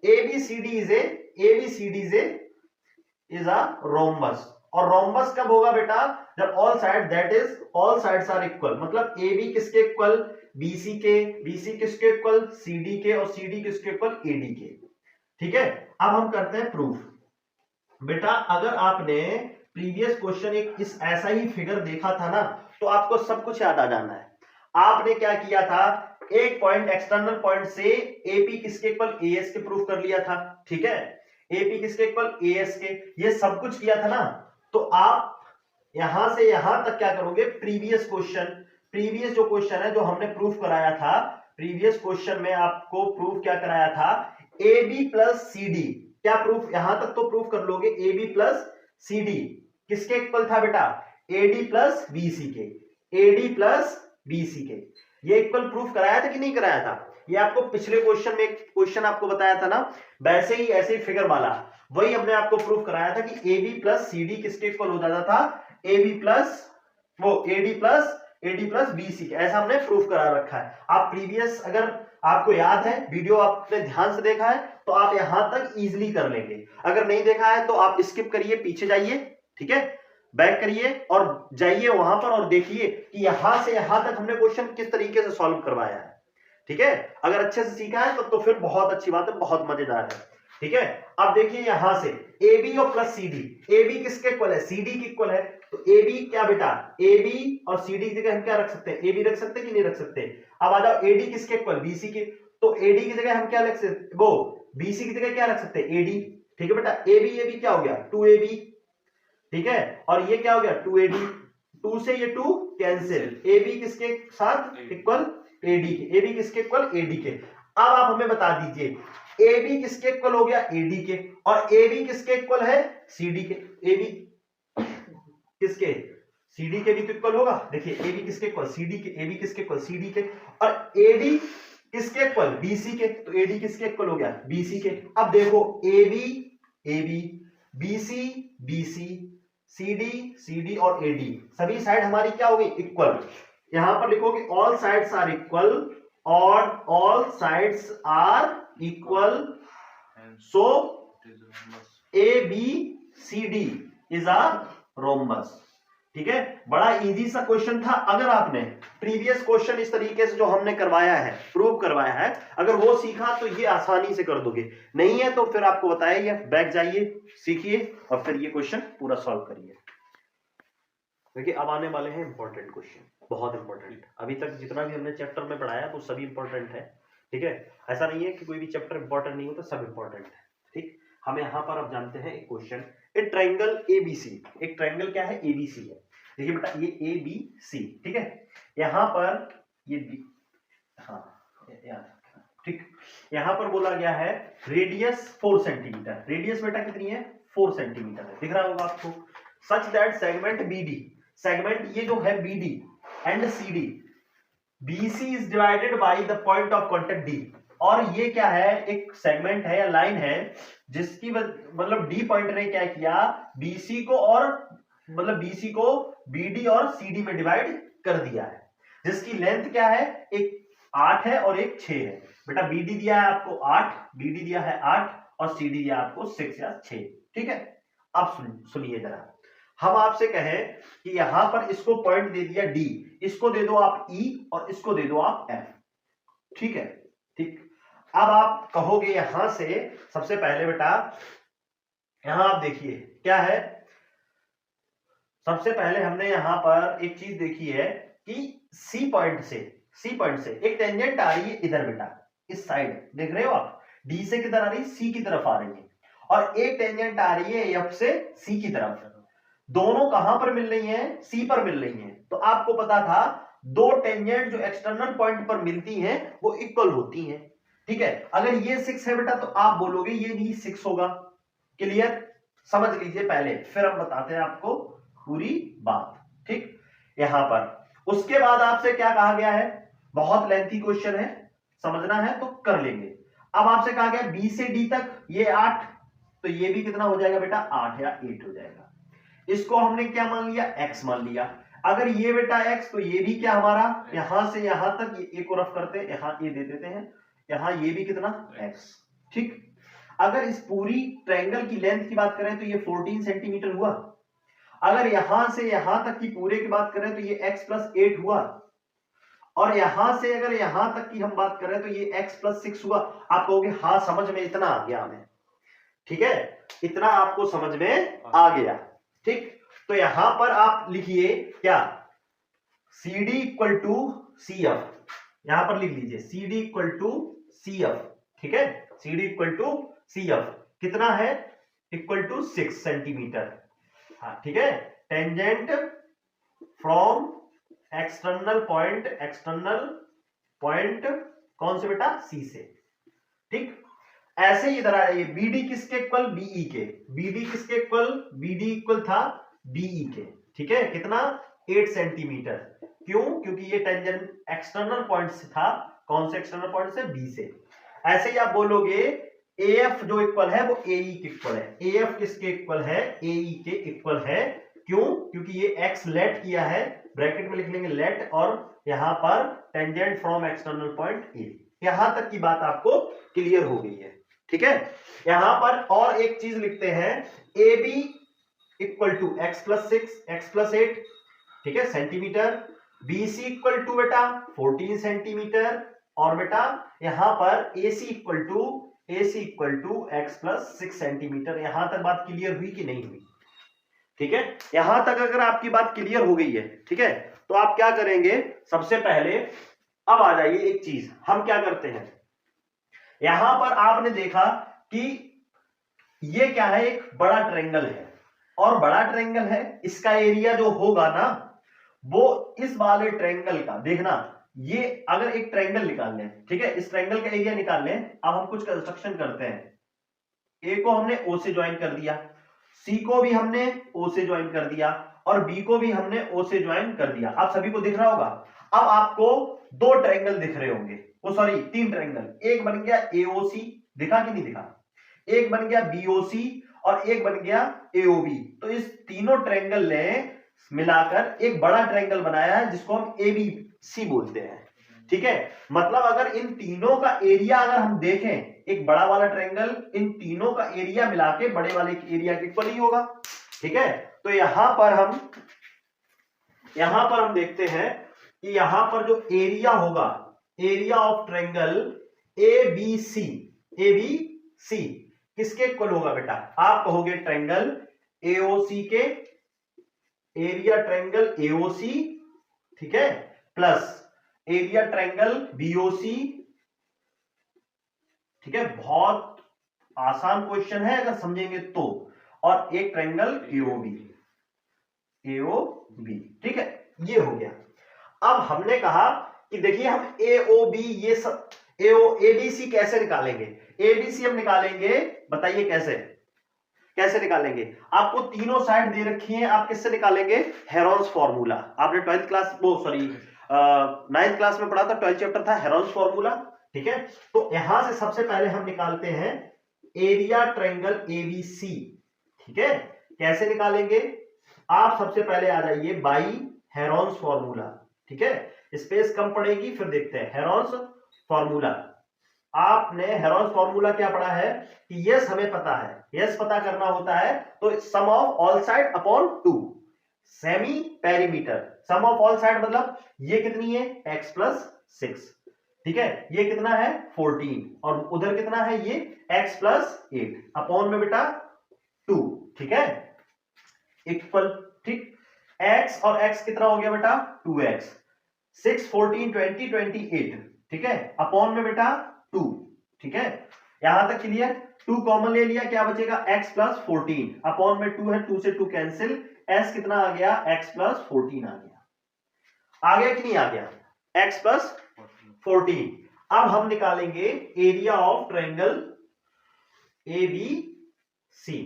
ABCD इज अ रोम्बस, और रोम्बस कब होगा बेटा, जब ऑल साइड्स आर इक्वल, मतलब AB किसके इक्वल, BC के, BC किसके इक्वल CD के, और CD किसके इक्वल AD के, ठीक है। अब हम करते हैं प्रूफ। बेटा अगर आपने प्रीवियस क्वेश्चन एक इस ऐसा ही फिगर देखा था ना, तो आपको सब कुछ याद आ जाना है। आपने क्या किया था, एक पॉइंट एक्सटर्नल पॉइंट से AP किसके इक्वल AS के प्रूफ कर लिया था, ठीक है। AP किसके इक्वल AS के, ये सब कुछ किया था ना। तो आप यहां से यहां तक क्या करोगे, प्रीवियस जो क्वेश्चन है जो हमने प्रूफ कराया था, प्रीवियस क्वेश्चन में आपको प्रूफ क्या कराया था, AB प्लस CD, क्या प्रूफ, यहां तक तो प्रूफ कर लोगे, AB प्लस CD किसके इक्वल था बेटा, AD प्लस BC के, AD प्लस BC के। ये इक्वल प्रूफ कराया था कि नहीं कराया था? ये आपको पिछले क्वेश्चन में क्वेश्चन आपको बताया था ना, वैसे ही ऐसे ही फिगर वाला वही हमने आपको प्रूफ कराया था कि AB प्लस CD किसके इक्वल हो जाता था? AB प्लस वो AD प्लस BC, ऐसा हमने प्रूफ करा रखा है। आप प्रीवियस अगर आपको याद है, वीडियो आपने ध्यान से देखा है तो आप यहां तक इजीली कर लेंगे। अगर नहीं देखा है तो आप स्किप करिए, पीछे जाइए, ठीक है, बैक करिए और जाइए वहां पर और देखिए कि यहां से यहां तक हमने क्वेश्चन किस तरीके से सॉल्व करवाया है। ठीक है, अगर अच्छे से सीखा है तो फिर बहुत अच्छी बात है, बहुत मजेदार है। ठीक है, अब देखिए यहां से AB और प्लस CD, AB किसके इक्वल है? CD के इक्वल है। तो AB क्या बेटा? AB और CD की जगह हम क्या रख सकते हैं? AB रख सकते हैं कि नहीं रख सकते? अब आ जाओ AD किसके इक्वल? BC के। तो AD की जगह हम क्या रख सकते? वो BC की जगह क्या रख सकते हैं? AD। ठीक है बेटा, AB क्या हो गया? 2AB। ठीक है, और ये क्या हो गया? 2AD। 2 से ये 2 कैंसिल, AB किसके साथ इक्वल? AD के। AB किसके इक्वल? AD के। अब आप हमें बता दीजिए AB किसके इक्वल हो गया? AD के। और AB किसके इक्वल है? CD के। AB किसके? CD के भी तो इक्वल होगा। देखिए AB किसके इक्वल? CD के। AB किसके इक्वल? CD के। और AD किसके इक्वल? BC के। तो AD किसके इक्वल हो गया? BC के। अब देखो AB BC BC CD CD और AD सभी साइड हमारी क्या हो गई? इक्वल। यहां पर लिखोगे ऑल साइड्स आर इक्वल और all sides are equal, so ABCD is a rhombus. ठीक है, बड़ा इजी सा क्वेश्चन था। अगर आपने प्रीवियस क्वेश्चन इस तरीके से जो हमने करवाया है, प्रूव करवाया है, अगर वो सीखा तो ये आसानी से कर दोगे। नहीं है तो फिर आपको बताया, बैक जाइए, सीखिए और फिर ये क्वेश्चन पूरा सॉल्व करिए। देखिए अब आने वाले हैं इंपॉर्टेंट क्वेश्चन, बहुत इंपॉर्टेंट। अभी तक जितना भी हमने चैप्टर में पढ़ाया वो सभी इंपॉर्टेंट है। ठीक है, ऐसा नहीं है कि कोई भी चैप्टर इंपॉर्टेंट नहीं हो, तो सब इंपॉर्टेंट है। ठीक, हम यहाँ पर अब जानते हैं एक क्वेश्चन, एक ट्रायंगल ABC, एक ट्रायंगल क्या है? ABC है। देखिए बेटा ये ABC, ठीक है, यहाँ पर ये हाँ ठीक, यहाँ पर बोला गया है रेडियस 4 सेंटीमीटर। रेडियस बेटा कितनी है? 4 सेंटीमीटर है, दिख रहा होगा आपको। Such that segment BD, segment ये जो है BD and CD, BC is divided by the point of contact D। और ये क्या है? एक सेगमेंट है या लाइन है जिसकी मतलब D पॉइंट ने क्या किया? BC को और मतलब BC को BD और CD में डिवाइड कर दिया है, जिसकी लेंथ क्या है? एक 8 है और एक 6 है। बेटा BD दिया है आपको 8, BD दिया है 8 और CD दिया आपको 6 या 6। ठीक है, अब सुनिए जरा, हम आपसे कहें कि यहां पर इसको पॉइंट दे दिया D, इसको दे दो आप E और इसको दे दो आप F। ठीक है, ठीक, अब आप कहोगे यहां से सबसे पहले बेटा यहां आप देखिए क्या है, सबसे पहले हमने यहां पर एक चीज देखी है कि सी पॉइंट से एक टेंजेंट आ रही है इधर बेटा, इस साइड देख रहे हो आप, डी से किधर आ रही है? सी की तरफ आ रही है, और एक टेंजेंट आ रही है एफ से सी की तरफ। दोनों कहां पर मिल रही हैं? सी पर मिल रही हैं। तो आपको पता था दो टेंजेंट जो एक्सटर्नल पॉइंट पर मिलती हैं वो इक्वल होती हैं। ठीक है, अगर ये 6 है बेटा तो आप बोलोगे ये भी 6 होगा। क्लियर? समझ लीजिए पहले, फिर हम बताते हैं आपको पूरी बात। ठीक, यहां पर उसके बाद आपसे क्या कहा गया है? बहुत लेंथी क्वेश्चन है, समझना है तो कर लेंगे। अब आपसे कहा गया बी से डी तक ये 8, तो ये भी कितना हो जाएगा बेटा? 8 या 8 हो जाएगा। इसको हमने क्या मान लिया? x मान लिया। अगर ये बेटा x तो ये भी क्या हमारा? यहां से यहां तक ये को रफ करते हैं, यहां ये दे देते हैं, यहां ये भी कितना? x। ठीक, अगर इस पूरी ट्रायंगल की लेंथ की बात करें तो ये 14 सेंटीमीटर हुआ। अगर यहां से यहां तक की पूरे की बात करें तो ये x प्लस 8 हुआ, और यहां से अगर यहां तक की हम बात करें तो ये x प्लस 6 हुआ। आप कहोगे हाँ समझ में इतना आ गया हमें। ठीक है, इतना आपको समझ में आ गया। ठीक, तो यहां पर आप लिखिए क्या? CD इक्वल टू CF, यहां पर लिख लीजिए CD इक्वल टू CF। ठीक है, CD इक्वल टू CF कितना है? Equal to 6 centimetre. हाँ ठीक है, टेंजेंट फ्रॉम एक्सटर्नल पॉइंट कौन से बेटा? C से। ठीक, ऐसे ही इधर आ रही है BD किसके इक्वल? BE के। BD किसके इक्वल? BD इक्वल था BE के। ठीक है, कितना? 8 सेंटीमीटर। क्यों? क्योंकि ये टेंजेंट एक्सटर्नल पॉइंट से था। कौन से एक्सटर्नल पॉइंट से? बी से। ऐसे ही आप बोलोगे AF जो इक्वल है वो AE के इक्वल है। AF किसके इक्वल है? AE के इक्वल है। क्यों? क्योंकि ये x लेट किया है, ब्रैकेट में लिख लेंगे लेट, और यहां पर टेंजेंट फ्रॉम एक्सटर्नल पॉइंट ए। यहां तक की बात आपको क्लियर हो गई है, ठीक है। यहां पर और एक चीज लिखते हैं, AB equal to x plus 6 x plus 8, ठीक है, सेंटीमीटर। BC इक्वल टू बेटा 14 सेंटीमीटर, और बेटा यहां पर AC equal to x plus 6 centimetre. यहां तक बात क्लियर हुई कि नहीं हुई? ठीक है, यहां तक अगर आपकी बात क्लियर हो गई है, ठीक है, तो आप क्या करेंगे? सबसे पहले अब आ जाइए एक चीज हम क्या करते हैं। यहां पर आपने देखा कि ये क्या है, एक बड़ा ट्रायंगल है, और बड़ा ट्रायंगल है, इसका एरिया जो होगा ना वो इस वाले ट्रायंगल का, देखना ये अगर एक ट्रायंगल निकाल लें, ठीक है, इस ट्रायंगल का एरिया निकाल लें। अब हम कुछ कंस्ट्रक्शन करते हैं। ए को हमने ओ से ज्वाइन कर दिया, सी को भी हमने ओ से ज्वाइन कर दिया, और बी को भी हमने ओ से ज्वाइन कर दिया। आप सभी को दिख रहा होगा। अब आपको दो ट्रायंगल दिख रहे होंगे, वो सॉरी तीन ट्रायंगल। एक बन गया एओसी, दिखा कि नहीं दिखा? एक बन गया बीओसी, और एक बन गया एओबी। तो इस तीनों ट्रायंगल ने मिलाकर एक बड़ा ट्रायंगल बनाया है, जिसको हम एबीसी बोलते हैं, ठीक है। मतलब अगर इन तीनों का एरिया अगर हम देखें, एक बड़ा वाला ट्रायंगल इन तीनों का एरिया मिला के बड़े वाले एरिया के इक्वल ही होगा, ठीक है। तो यहां पर हम देखते हैं कि यहां पर जो एरिया होगा, एरिया ऑफ ट्रायंगल एबीसी किसके इक्वल होगा बेटा? आप कहोगे ट्रायंगल एओसी के, एरिया ट्रायंगल एओसी, ठीक है, प्लस एरिया ट्रायंगल बीओसी, ठीक है। बहुत आसान क्वेश्चन है अगर समझेंगे तो। और एक ट्रायंगल एओबी, ठीक है, ये हो गया। अब हमने कहा कि देखिए हम एओबी ये सब एबीसी कैसे निकालेंगे? एबीसी हम निकालेंगे, बताइए कैसे निकालेंगे? आपको तीनों साइड दे रखी हैं, आप किससे निकालेंगे? Heron's formula. आपने 12th क्लास वो सॉरी 9th क्लास में पढ़ा था, 12th चैप्टर था हेरोन्स फॉर्मूला, ठीक है। तो यहां से सबसे पहले हम निकालते हैं एरिया ट्रायंगल एबीसी, ठीक है। कैसे निकालेंगे? आप सबसे पहले आ जाइए बाई हेरोन्स फॉर्मूला, ठीक है। स्पेस कम पड़ेगी, फिर देखते हैं हेरोन्स फॉर्मूला। आपने हेरोन्स फॉर्मूला क्या पढ़ा है कि यस हमें पता है, यस पता करना होता है तो sum of all side upon 2, semi perimeter. Sum of all side मतलब ये कितनी है? x प्लस 6, ठीक है। ये कितना है? 14, और उधर कितना है? ये x प्लस 8 अपॉन में बेटा 2, ठीक है, इक्वल, ठीक। x और x कितना हो गया बेटा? 2x, 6 14 20 28, ठीक है, अपॉन में बेटा 2, ठीक है। यहां तक क्लियर? 2 कॉमन ले लिया, क्या बचेगा? x प्लस 14, अपॉन में 2 है, 2 से 2 कैंसिल, s कितना आ गया? x प्लस 14 आ गया कि नहीं आ गया? x plus 14। अब हम निकालेंगे एरिया ऑफ ट्रायंगल एबीसी,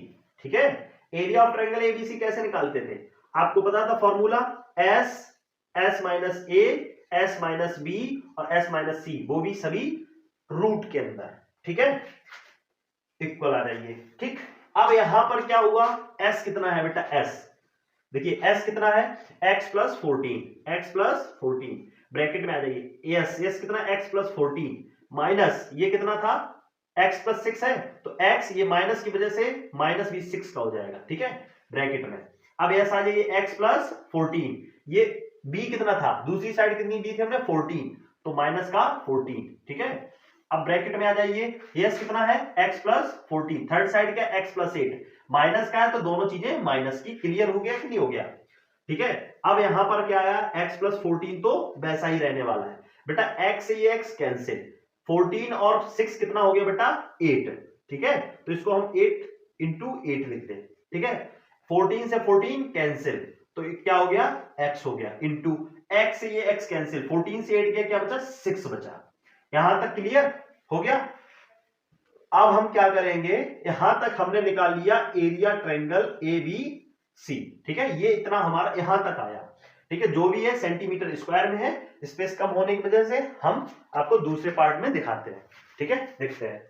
ठीक है। एरिया ऑफ ट्रायंगल एबीसी कैसे निकालते थे? आपको पता था फॉर्मूला, s माइनस ए, s माइनस बी और s माइनस सी, वो भी सभी रूट के अंदर, ठीक है, इक्वल आ जाइए, ठीक। अब यहां पर क्या हुआ? s कितना है बेटा? s देखिए s कितना है? x प्लस 14, ब्रैकेट में आ जाइए, s कितना? x प्लस 14 माइनस ये कितना था? x प्लस 6 है, तो x ये माइनस की वजह से माइनस भी 6 का हो जाएगा, ठीक है, ब्रैकेट में। अब s आ जाइए x प्लस 14, ये b कितना था? दूसरी साइड कितनी दी थी हमने? 14, तो माइनस का 14, ठीक है। अब ब्रैकेट में आ जाइए, s कितना है? x प्लस 14, थर्ड साइड क्या? x प्लस 8, माइनस का है तो दोनों चीजें माइनस की। क्लियर हो गया कि नहीं हो गया? ठीक है। अब यहां पर क्या आया? x प्लस 14 तो वैसा ही रहने वाला है बेटा, x से ये x कैंसिल, 14 और 6 कितना हो गया बेटा? 8, ठीक है। तो इसको हम 8 इंटू 8 लिखते हैं, ठीक है। 14 से 14 कैंसिल, तो क्या हो गया? x हो गया, इंटू x से ये x कैंसिल, 14 से 8 गया, क्या बचा? 6 बचा। यहां तक क्लियर हो गया? अब हम क्या करेंगे? यहां तक हमने निकाल लिया एरिया ट्रायंगल एबीसी, ठीक है, ये इतना हमारा यहां तक आया। ठीक है, जो भी है सेंटीमीटर स्क्वायर में है, स्पेस कम होने की वजह से हम आपको दूसरे पार्ट में दिखाते हैं। ठीक है, देखते हैं।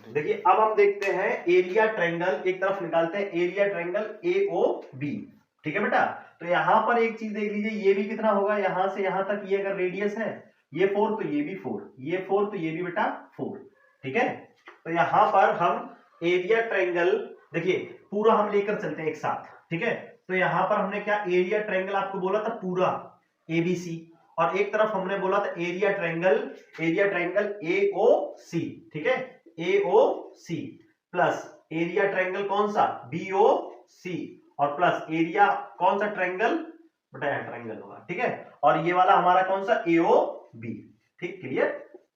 देखिए अब हम देखते हैं एरिया ट्रायंगल, एक तरफ निकालते हैं एरिया ट्रायंगल AOB। ठीक है बेटा, तो यहां पर एक चीज देख लीजिए, ये भी कितना होगा, यहां से यहां तक ये अगर रेडियस है ये 4 तो ये भी 4, ये 4 तो ये भी बेटा 4। ठीक है, तो यहां पर हम एरिया ट्रायंगल देखिए पूरा हम लेकर चलते हैं एक साथ। ठीक है, तो यहां पर हमने क्या एरिया ट्रायंगल आपको बोला था पूरा ABC, और एक तरफ हमने बोला था एरिया ट्रायंगल AOC। ठीक है, AOC प्लस एरिया ट्रायंगल कौन सा BOC, और प्लस एरिया कौन सा ट्रायंगल बेटा यहां ट्रायंगल होगा। ठीक है, और ये वाला हमारा कौन सा AOB। ठीक, क्लियर।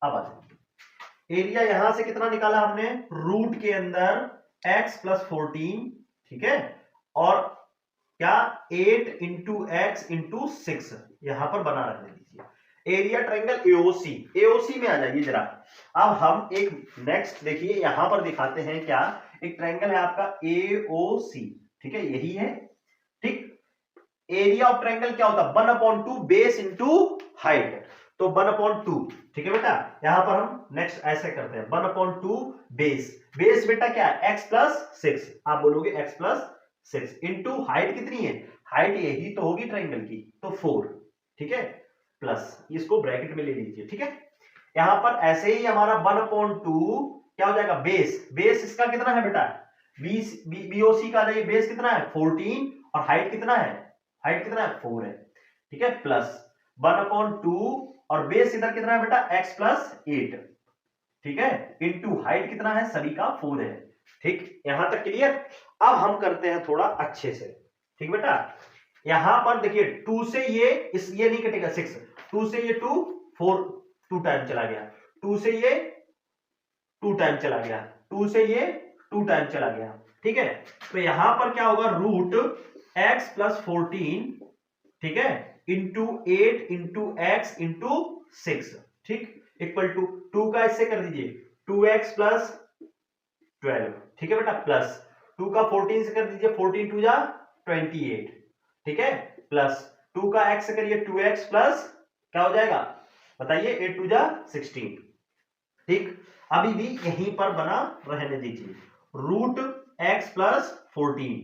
अब आ जाइए, एरिया यहां से कितना निकाला हमने, रूट के अंदर x प्लस 14। ठीक है, और क्या 8 इंटू एक्स इंटू 6 यहां पर बना रखने दीजिए। एरिया ट्रायंगल AOC में आ जाइए जरा। अब हम एक नेक्स्ट देखिए यहां पर दिखाते हैं, क्या एक ट्रायंगल है आपका AOC। ठीक है, यही है। ठीक, एरिया ऑफ ट्रायंगल क्या होता है 1/2 बेस इंटू हाइट, तो 1/2। ठीक है बेटा, यहां पर हम नेक्स्ट ऐसे करते हैं 1/2 बेस बेटा क्या है x प्लस 6, आप बोलोगे x प्लस 6 इंटू हाइट कितनी है, हाइट यही तो होगी ट्रायंगल की, तो 4। ठीक है, प्लस इसको ब्रैकेट में ले लीजिए। ठीक है, यहां पर ऐसे ही हमारा 1/2 क्या हो जाएगा बेस इसका कितना है बेटा BOC का बेस कितना है 14, और हाइट कितना है 4 है। ठीक है, प्लस 1/2 और बेस इधर कितना है बेटा x प्लस 8। ठीक है, इंटू हाइट कितना है सभी का 4 है। ठीक, यहां तक क्लियर। अब हम करते हैं थोड़ा अच्छे से। ठीक बेटा, यहां पर देखिए 2 से ये नहीं कटेगा 6, 2 से ये 2 4 2 टाइम चला गया, 2 से ये 2 टाइम चला गया, 2 से ये 2 टाइम चला गया। ठीक है, तो यहां पर क्या होगा रूट x प्लस 14। ठीक है, इंटू 8 इंटू एक्स इंटू 6। ठीक, इक्वल टू 2 का इससे कर दीजिए 2x प्लस 12। ठीक है बेटा, प्लस 2 का 14 से कर दीजिए 14 2 जा 28। ठीक है, प्लस 2 का x से करिए 2x प्लस क्या हो जाएगा बताइए 8 2 जा 16। ठीक, अभी भी यहीं पर बना रहने दीजिए रूट x प्लस 14।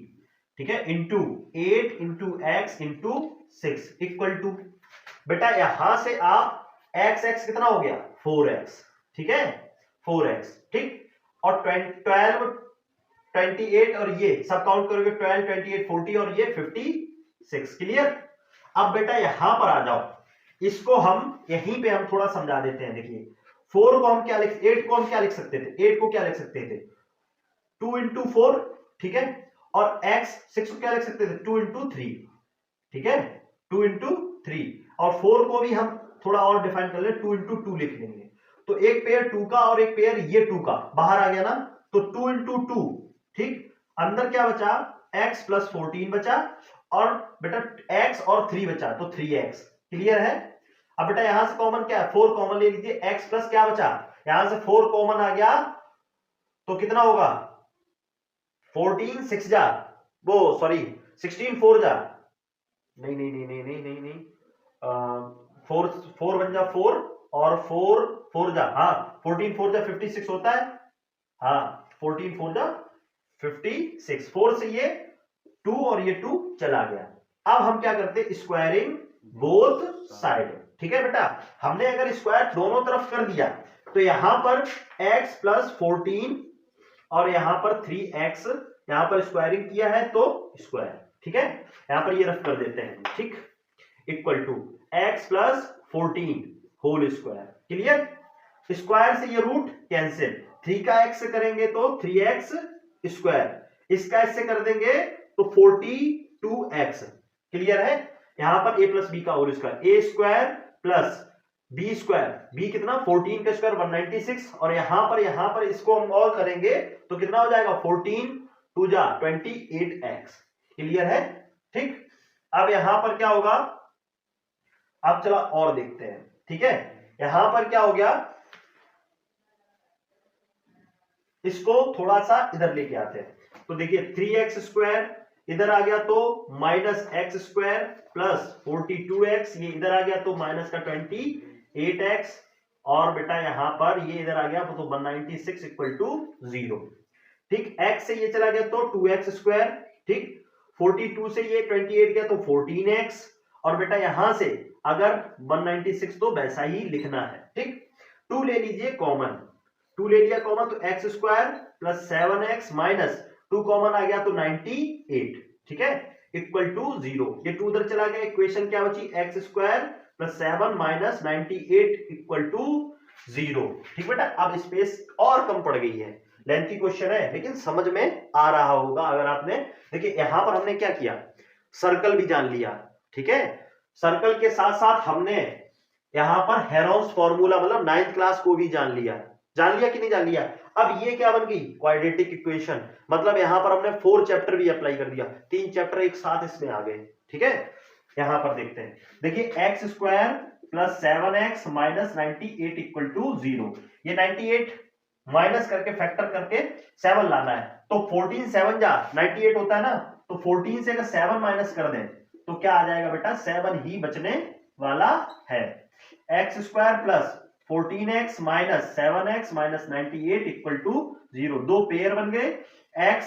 ठीक है, into 8 into x into 6 equal to बेटा यहां से आप x कितना हो गया 4x। ठीक है, 4x। ठीक, और 12 28 और ये सब काउंट करोगे 12 28 40 और ये 56। क्लियर। अब बेटा यहां पर आ जाओ, इसको हम यहीं पे हम थोड़ा समझा देते हैं। देखिए 4 को हम क्या 8 को हम क्या लिख सकते थे, 8 को क्या लिख सकते थे 2 इंटू 4। ठीक है, और x 6 को क्या लिख सकते थे 2 इंटू 3। ठीक है, 2 इंटू 3, और 4 को भी हम थोड़ा और डिफाइन कर ले 2 इंटू 2 लिख लेंगे। तो एक पेयर 2 का और एक पेयर ये 2 का बाहर आ गया ना, तो 2 इंटू 2। ठीक, अंदर क्या बचा x प्लस 14 बचा, और बेटा x और 3 बचा तो 3x। क्लियर है। अब बेटा यहां से कॉमन क्या है 4 कॉमन ले लीजिए, x प्लस क्या बचा, यहां से 4 कॉमन आ गया तो कितना होगा 14 6 जा वो सॉरी 16 4 जा नहीं नहीं नहीं नहीं नहीं नहीं नहीं 4 बन जा 4 और 4 4 जा हाँ 14 4 जा 56 होता है। हाँ 14 4 जा 56, 4 से ये 2 और ये 2 चला गया। अब हम क्या करते हैं स्क्वायरिंग बोथ साइड। ठीक है बेटा, हमने अगर स्क्वायर दोनों तरफ कर दिया तो यहां पर x प्लस 14 और यहां पर 3x यहां पर स्क्वायरिंग किया है तो स्क्वायर। ठीक है, यहां पर ये रफ कर देते हैं। ठीक, equal to x plus 14 whole square. Clear. Square से ये रूट कैंसिल, 3 का x से करेंगे तो 3x स्क्वायर, इसका इससे कर देंगे तो 42x। क्लियर है। यहां पर a प्लस बी का whole square, a square plus b square, b कितना 14 का स्क्वायर 196, और यहां पर इसको हम और करेंगे तो कितना हो जाएगा 14 2 जा 28x। क्लियर है। ठीक, अब यहां पर क्या होगा, अब चला और देखते हैं। ठीक है, यहां पर क्या हो गया, इसको थोड़ा सा इधर लेके आते हैं तो देखिए 3x स्क्वायर इधर आ गया तो minus x square plus 42x, ये इधर आ गया तो माइनस का 28x, और बेटा यहां पर ये इधर आ गया तो 196 इक्वल टू 0। ठीक, x से ये चला गया तो 2x स्क्वायर, ठीक, 42 से ये 28 गया तो 14x, और बेटा यहां से अगर 196 तो वैसा ही लिखना है। ठीक, 2 ले लीजिए कॉमन, 2 ले लिया कॉमन तो x square plus 7x minus 2 common आ गया तो 98, ठीक है, इक्वल टू 0। ये 2 उधर चला गया, इक्वेशन क्या बची, x square plus 7 minus 98 equal to 0। ठीक बेटा, अब स्पेस और कम पड़ गई है, लेंथी क्वेश्चन है लेकिन समझ में आ रहा होगा अगर आपने, देखिए यहां पर हमने क्या किया, सर्कल भी जान लिया, ठीक है, सर्कल के साथ साथ हमने यहां पर हेरोन्स फॉर्मूला मतलब 9th क्लास को भी जान लिया कि नहीं जान लिया। अब ये क्या बन गई, क्वाड्रेटिक इक्वेशन, मतलब यहां पर हमने 4 चैप्टर भी अप्लाई कर दिया, 3 चैप्टर एक साथ इसमें आ गए। ठीक है, यहां पर देखते हैं, देखिए x square plus 7x minus 98 equal to 0। ये 98 माइनस करके फैक्टर करके 7 लाना है, तो 14 7 जा 98 होता है ना, तो 14 से अगर 7 माइनस कर दें तो क्या आ जाएगा बेटा, 7 ही बचने वाला है। X square plus 14x minus 7x minus 98 equal to 0, 2 pair बन गए, x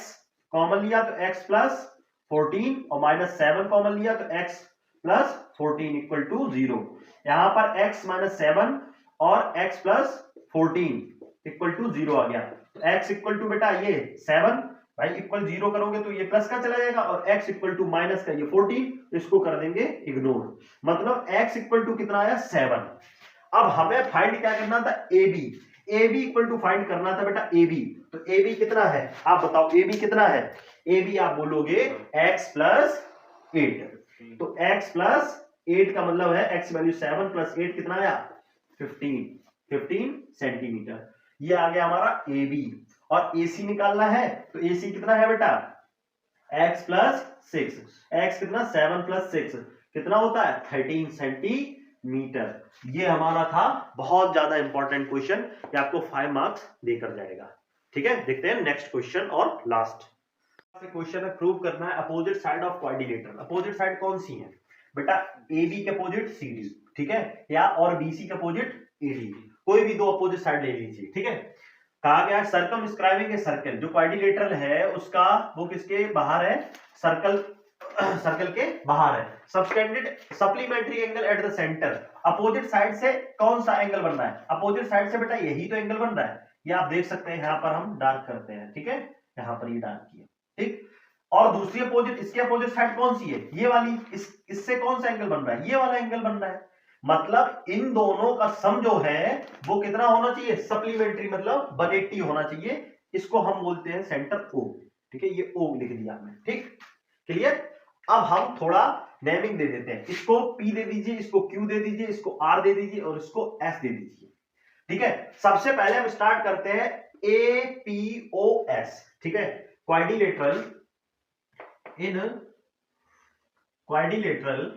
कॉमन लिया तो x प्लस 14 और माइनस 7 कॉमन लिया तो x प्लस 14 इक्वल टू 0। यहां पर x माइनस 7 और x प्लस 14 इक्वल टू 0 आ गया, तो x इक्वल टू बेटा ये 7 भाई इक्वल 0 करोगे तो ये प्लस का चला जाएगा, और x इक्वल टू माइनस का ये 14, इसको कर देंगे इग्नोर, मतलब x इक्वल टू कितना आया 7। अब हमें फाइंड क्या करना था, AB इक्वल टू फाइंड करना था बेटा AB, तो AB कितना है आप बताओ, AB कितना है, AB आप बोलोगे x प्लस 8, तो x प्लस 8 का मतलब है x वैल्यू 7 प्लस 8 कितना आया 15 सेंटीमीटर, ये आ गया हमारा AB। और AC निकालना है तो AC कितना है बेटा, x प्लस 6, x कितना 7 प्लस 6 कितना होता है 13 सेंटीमीटर। ये हमारा था बहुत ज्यादा इंपॉर्टेंट क्वेश्चन, ये आपको 5 मार्क्स देकर जाएगा। ठीक है, देखते हैं नेक्स्ट क्वेश्चन और लास्ट क्वेश्चन है, प्रूव करना है opposite side of quadrilateral. Opposite side कौन सी है बेटा, AB के अपोजिट CD, ठीक है, या और BC के अपोजिट AD, कोई भी 2 अपोजिट साइड ले लीजिए। ठीक है, कहा गया सर्कमस्क्राइबिंग ए सर्कल, जो क्वाड्रिलेटरल है उसका वो किसके बाहर है, सर्कल के बाहर है, subtended supplementary angle at the centre. Opposite side से कौन सा एंगल बन रहा है, अपोजिट साइड से बेटा यही तो एंगल बन रहा है, ये आप देख सकते हैं, यहां पर हम डार्क करते हैं। ठीक है, यहां पर ये डार्क किया, ठीक, और दूसरी अपोजिट, इसके अपोजिट साइड कौन सी है, ये वाली, इससे कौन सा एंगल बन रहा है, ये वाला एंगल बन रहा है, मतलब इन दोनों का सम जो है वो कितना होना चाहिए, सप्लीमेंट्री, मतलब 180 होना चाहिए, इसको हम बोलते हैं सेंटर O। ठीक है, ये O लिख दिया हमने, ठीक, क्लियर। अब हम थोड़ा नेमिंग दे देते हैं, इसको P दे दीजिए, इसको Q दे दीजिए, इसको R दे दीजिए और इसको S दे दीजिए। ठीक है, सबसे पहले हम स्टार्ट करते हैं APOS। ठीक है, क्वाड्रिलेटरल इन क्वाड्रिलेटरल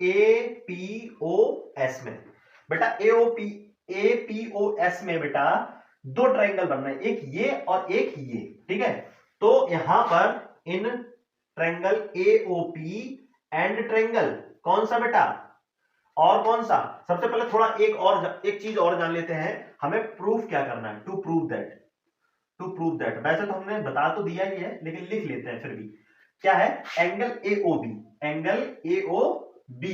APOS में बेटा, APOS में बेटा 2 ट्रायंगल बन रहे हैं, एक ये और एक ये। ठीक है, तो यहां पर in triangle AOP and triangle कौन सा बेटा, और कौन सा, सबसे पहले थोड़ा एक चीज और जान लेते हैं, हमें प्रूफ क्या करना है, टू प्रूव दैट। वैसे तो हमने बता तो दिया ही है लेकिन लिख लेते हैं फिर भी, क्या है, एंगल AOB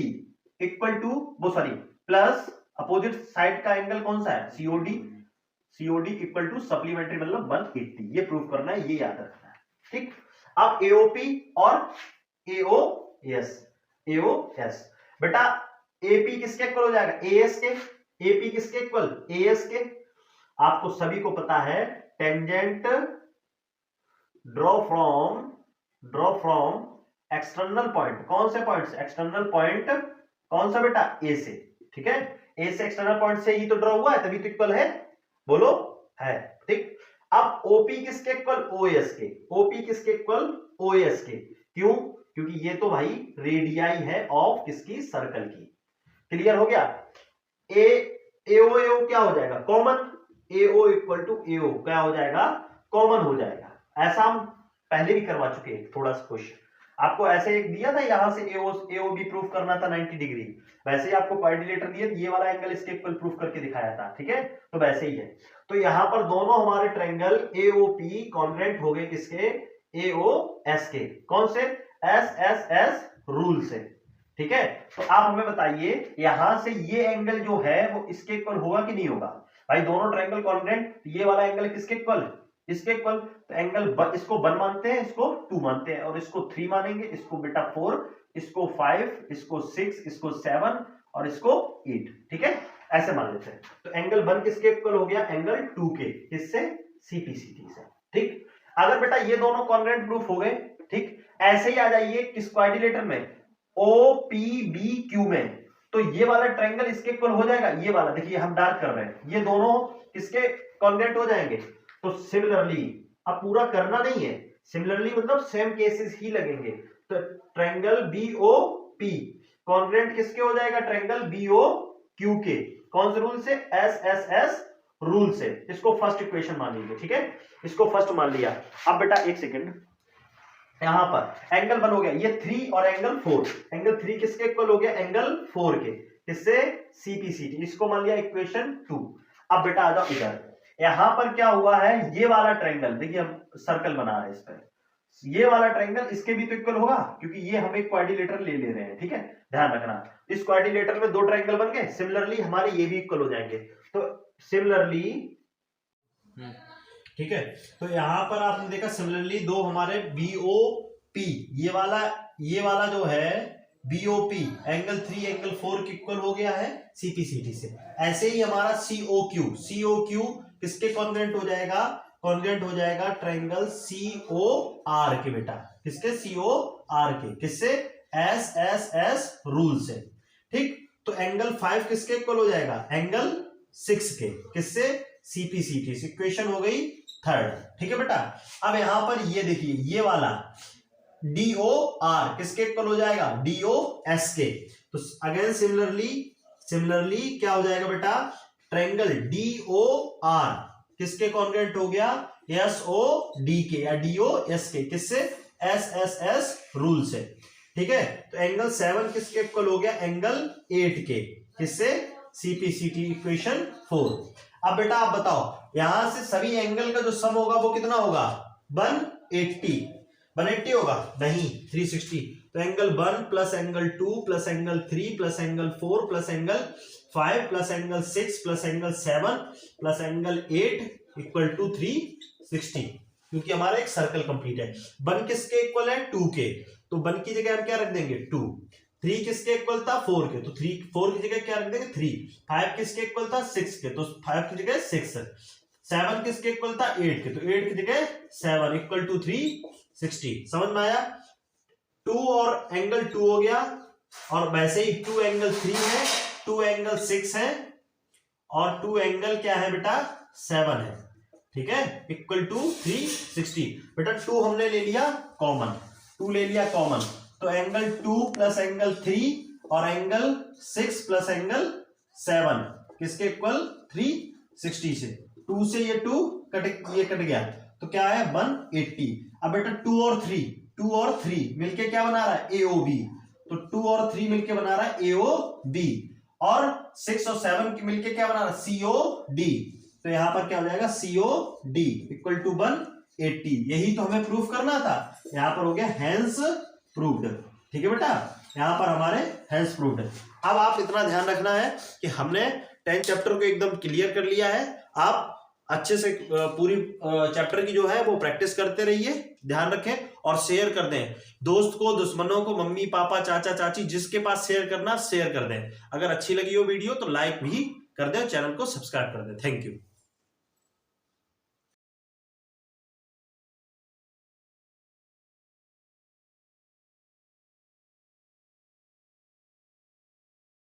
इक्वल टू वो सॉरी प्लस अपोजिट साइड का एंगल कौन सा है, COD इक्वल टू सप्लीमेंट्री मतलब 180, ये प्रूफ करना है, ये याद रखना है। ठीक, अब AOP और AOS बेटा, AP किसके इक्वल हो जाएगा, AS के, AP किसके इक्वल, AS के। आपको सभी को पता है tangent draw from external point, कौन से पॉइंट से, एक्सटर्नल पॉइंट कौन सा बेटा, A से। ठीक है, A से एक्सटर्नल पॉइंट से ही तो ड्रॉ हुआ है, तभी तो इक्वल है, बोलो है। ठीक, अब OP किसके इक्वल, OS के, OP किसके इक्वल, OS के, क्यों, क्योंकि ये तो भाई रेडियाई है ऑफ किसकी, सर्कल की। क्लियर हो गया, AO क्या हो जाएगा, common, AO equal to AO क्या हो जाएगा, कॉमन हो जाएगा। ऐसा हम पहले भी करवा चुके हैं थोड़ा सा क्वेश्चन। आपको ऐसे एक दिया था यहां से एओ बी प्रूफ करना था 90 डिग्री, वैसे ही आपको क्वाड्रिलेटर दिया, ये वाला एंगल इसके इक्वल प्रूफ करके दिखाया था, ठीक है। तो वैसे ही है, तो यहां पर दोनों हमारे ट्रायंगल एओपी कॉन्ग्रुएंट हो गए किसके, एओएस के, कौन से, एसएसएस रूल से, ठीक है। तो आप हमें बताइए यहां से ये एंगल जो है वो इसके इक्वल होगा कि नहीं होगा, भाई दोनों ट्रायंगल कॉन्ग्रुएंट, ये वाला एंगल किसके इक्वल, इसके इक्वल, तो एंगल इसको 1 मानते हैं, इसको 2 मानते हैं, और इसको 3 मानेंगे, इसको बेटा 4, इसको 5, इसको 6, इसको 7 और इसको 8, ठीक है, ऐसे मान लेते हैं। तो एंगल 1 किसके इक्वल हो गया, एंगल 2 के, किससे, सीपीसीटी से, ठीक। अगर बेटा ये दोनों कॉन्ग्रुएंट प्रूफ हो गए, ठीक, ऐसे ही आ जाइए किस क्वाड्रिलेटर में, ओपीबीक्यू में, तो ये वाला ट्रायंगल इसके इक्वल हो जाएगा, ये वाला देखिए हम डार्क कर रहे हैं, ये दोनों किसके कॉन्ग्रुएंट हो जाएंगे। तो सिमिलरली, अब पूरा करना नहीं है, सिमिलरली मतलब सेम केसेस ही लगेंगे, तो ट्रायंगल बीओपी कॉन्ग्रुएंट किसके हो जाएगा, ट्रायंगल बीओक्यू के, कौन से रूल से, एसएसएस रूल से। इसको फर्स्ट इक्वेशन मान लीजिए, ठीक है, इसको फर्स्ट मान लिया। अब बेटा एक सेकंड, यहां पर एंगल 1 हो गया, ये 3 और एंगल 4, एंगल 3 किसके इक्वल हो गया, एंगल 4 के, किससे, सीपीसीटी, इसको मान लिया इक्वेशन 2। अब बेटा आ जाओ इधर, यहां पर क्या हुआ है, ये वाला ट्रायंगल देखिए हम सर्कल बना रहे हैं इस पर, ये वाला ट्रायंगल इसके भी तो इक्वल होगा, क्योंकि ये हम एक क्वाड्रिलेटर ले रहे हैं, ठीक है, ध्यान रखना। इस क्वाड्रिलेटर में 2 ट्रायंगल बन गए, सिमिलरली हमारे ये भी इक्वल हो जाएंगे, तो सिमिलरली, ठीक है, तो यहां पर आपने देखा सिमिलरली 2 हमारे बीओपी, ये वाला जो है बीओपी एंगल 3 एंगल 4 के इक्वल हो गया है सीपीसीटी से। ऐसे ही हमारा सीओक्यू किसके कॉन्ग्रुएंट हो जाएगा, कॉन्ग्रुएंट हो जाएगा ट्रायंगल सीओआर के, बेटा किसके, सीओआर के, किससे, एसएसएस रूल से, ठीक। तो एंगल 5 किसके इक्वल हो जाएगा, एंगल 6 के, किससे, सीपीसीटी, इक्वेशन हो गई 3rd, ठीक है बेटा। अब यहां पर ये देखिए, ये वाला डीओआर किसके इक्वल हो जाएगा, डीओएस के, तो अगेन सिमिलरली क्या हो जाएगा बेटा, ट्रायंगल डीओआर किसके कॉन्ग्रुएंट हो गया, एसओडी के या डीओएस के, किससे, एसएसएस रूल से, ठीक है। तो एंगल 7 किसके इक्वल हो गया, एंगल 8 के, किससे, सीपीसीटी, इक्वेशन 4। अब बेटा आप बताओ यहां से सभी एंगल का जो सम होगा वो कितना होगा, 180 होगा, नहीं 360, तो angle 1 plus angle 2 plus angle 3 plus angle 4 plus angle 5 plus angle 6 plus angle 7 plus angle 8 equal to 360, क्योंकि हमारा एक सर्कल कंप्लीट है। 1 किसके इक्वल है, 2 के, तो 1 की जगह हम क्या रख देंगे, 2। 3 किसके इक्वल था, 4 के, तो 4 की जगह क्या रख देंगे, 3। 5 किसके इक्वल था, 6 के, तो 5 की जगह 6। 7 किसके इक्वल था, 8 के, तो 8 की जगह 7 इक्वल टू 360। समझ में आया, 2 और एंगल 2 हो गया, और वैसे ही 2 एंगल 3 है, 2 एंगल 6 है, और 2 एंगल क्या है बेटा, 7 है, ठीक है, इक्वल टू 360। बेटा 2 हमने ले लिया कॉमन, 2 ले लिया कॉमन, तो एंगल 2 प्लस एंगल 3 और एंगल 6 प्लस एंगल 7 किसके इक्वल, 360 से। 2 से ये 2 ये कट गया, तो क्या है 180। अब बेटा 2 और 3 मिलके क्या बना रहा है, एओबी, तो 2 और 3 मिलके बना रहा है एओबी, और 6 और 7 मिलके क्या बना रहा है, सीओडी, तो यहां पर क्या हो जाएगा, सीओडी इक्वल टू 180। यही तो हमें प्रूफ करना था, यहां पर हो गया हेंस प्रूव्ड, ठीक है बेटा, यहां पर हमारे हेंस प्रूव्ड। अब आप इतना ध्यान रखना है कि हमने 10 चैप्टर को एकदम क्लियर कर लिया है, आप अच्छे से पूरी चैप्टर की जो है वो प्रैक्टिस करते रहिए, ध्यान रखें और शेयर कर दें दोस्त को, दुश्मनों को, मम्मी पापा चाचा चाची, जिसके पास शेयर करना शेयर कर दें। अगर अच्छी लगी हो वीडियो तो लाइक भी कर दें, चैनल को सब्सक्राइब कर दें। Thank you.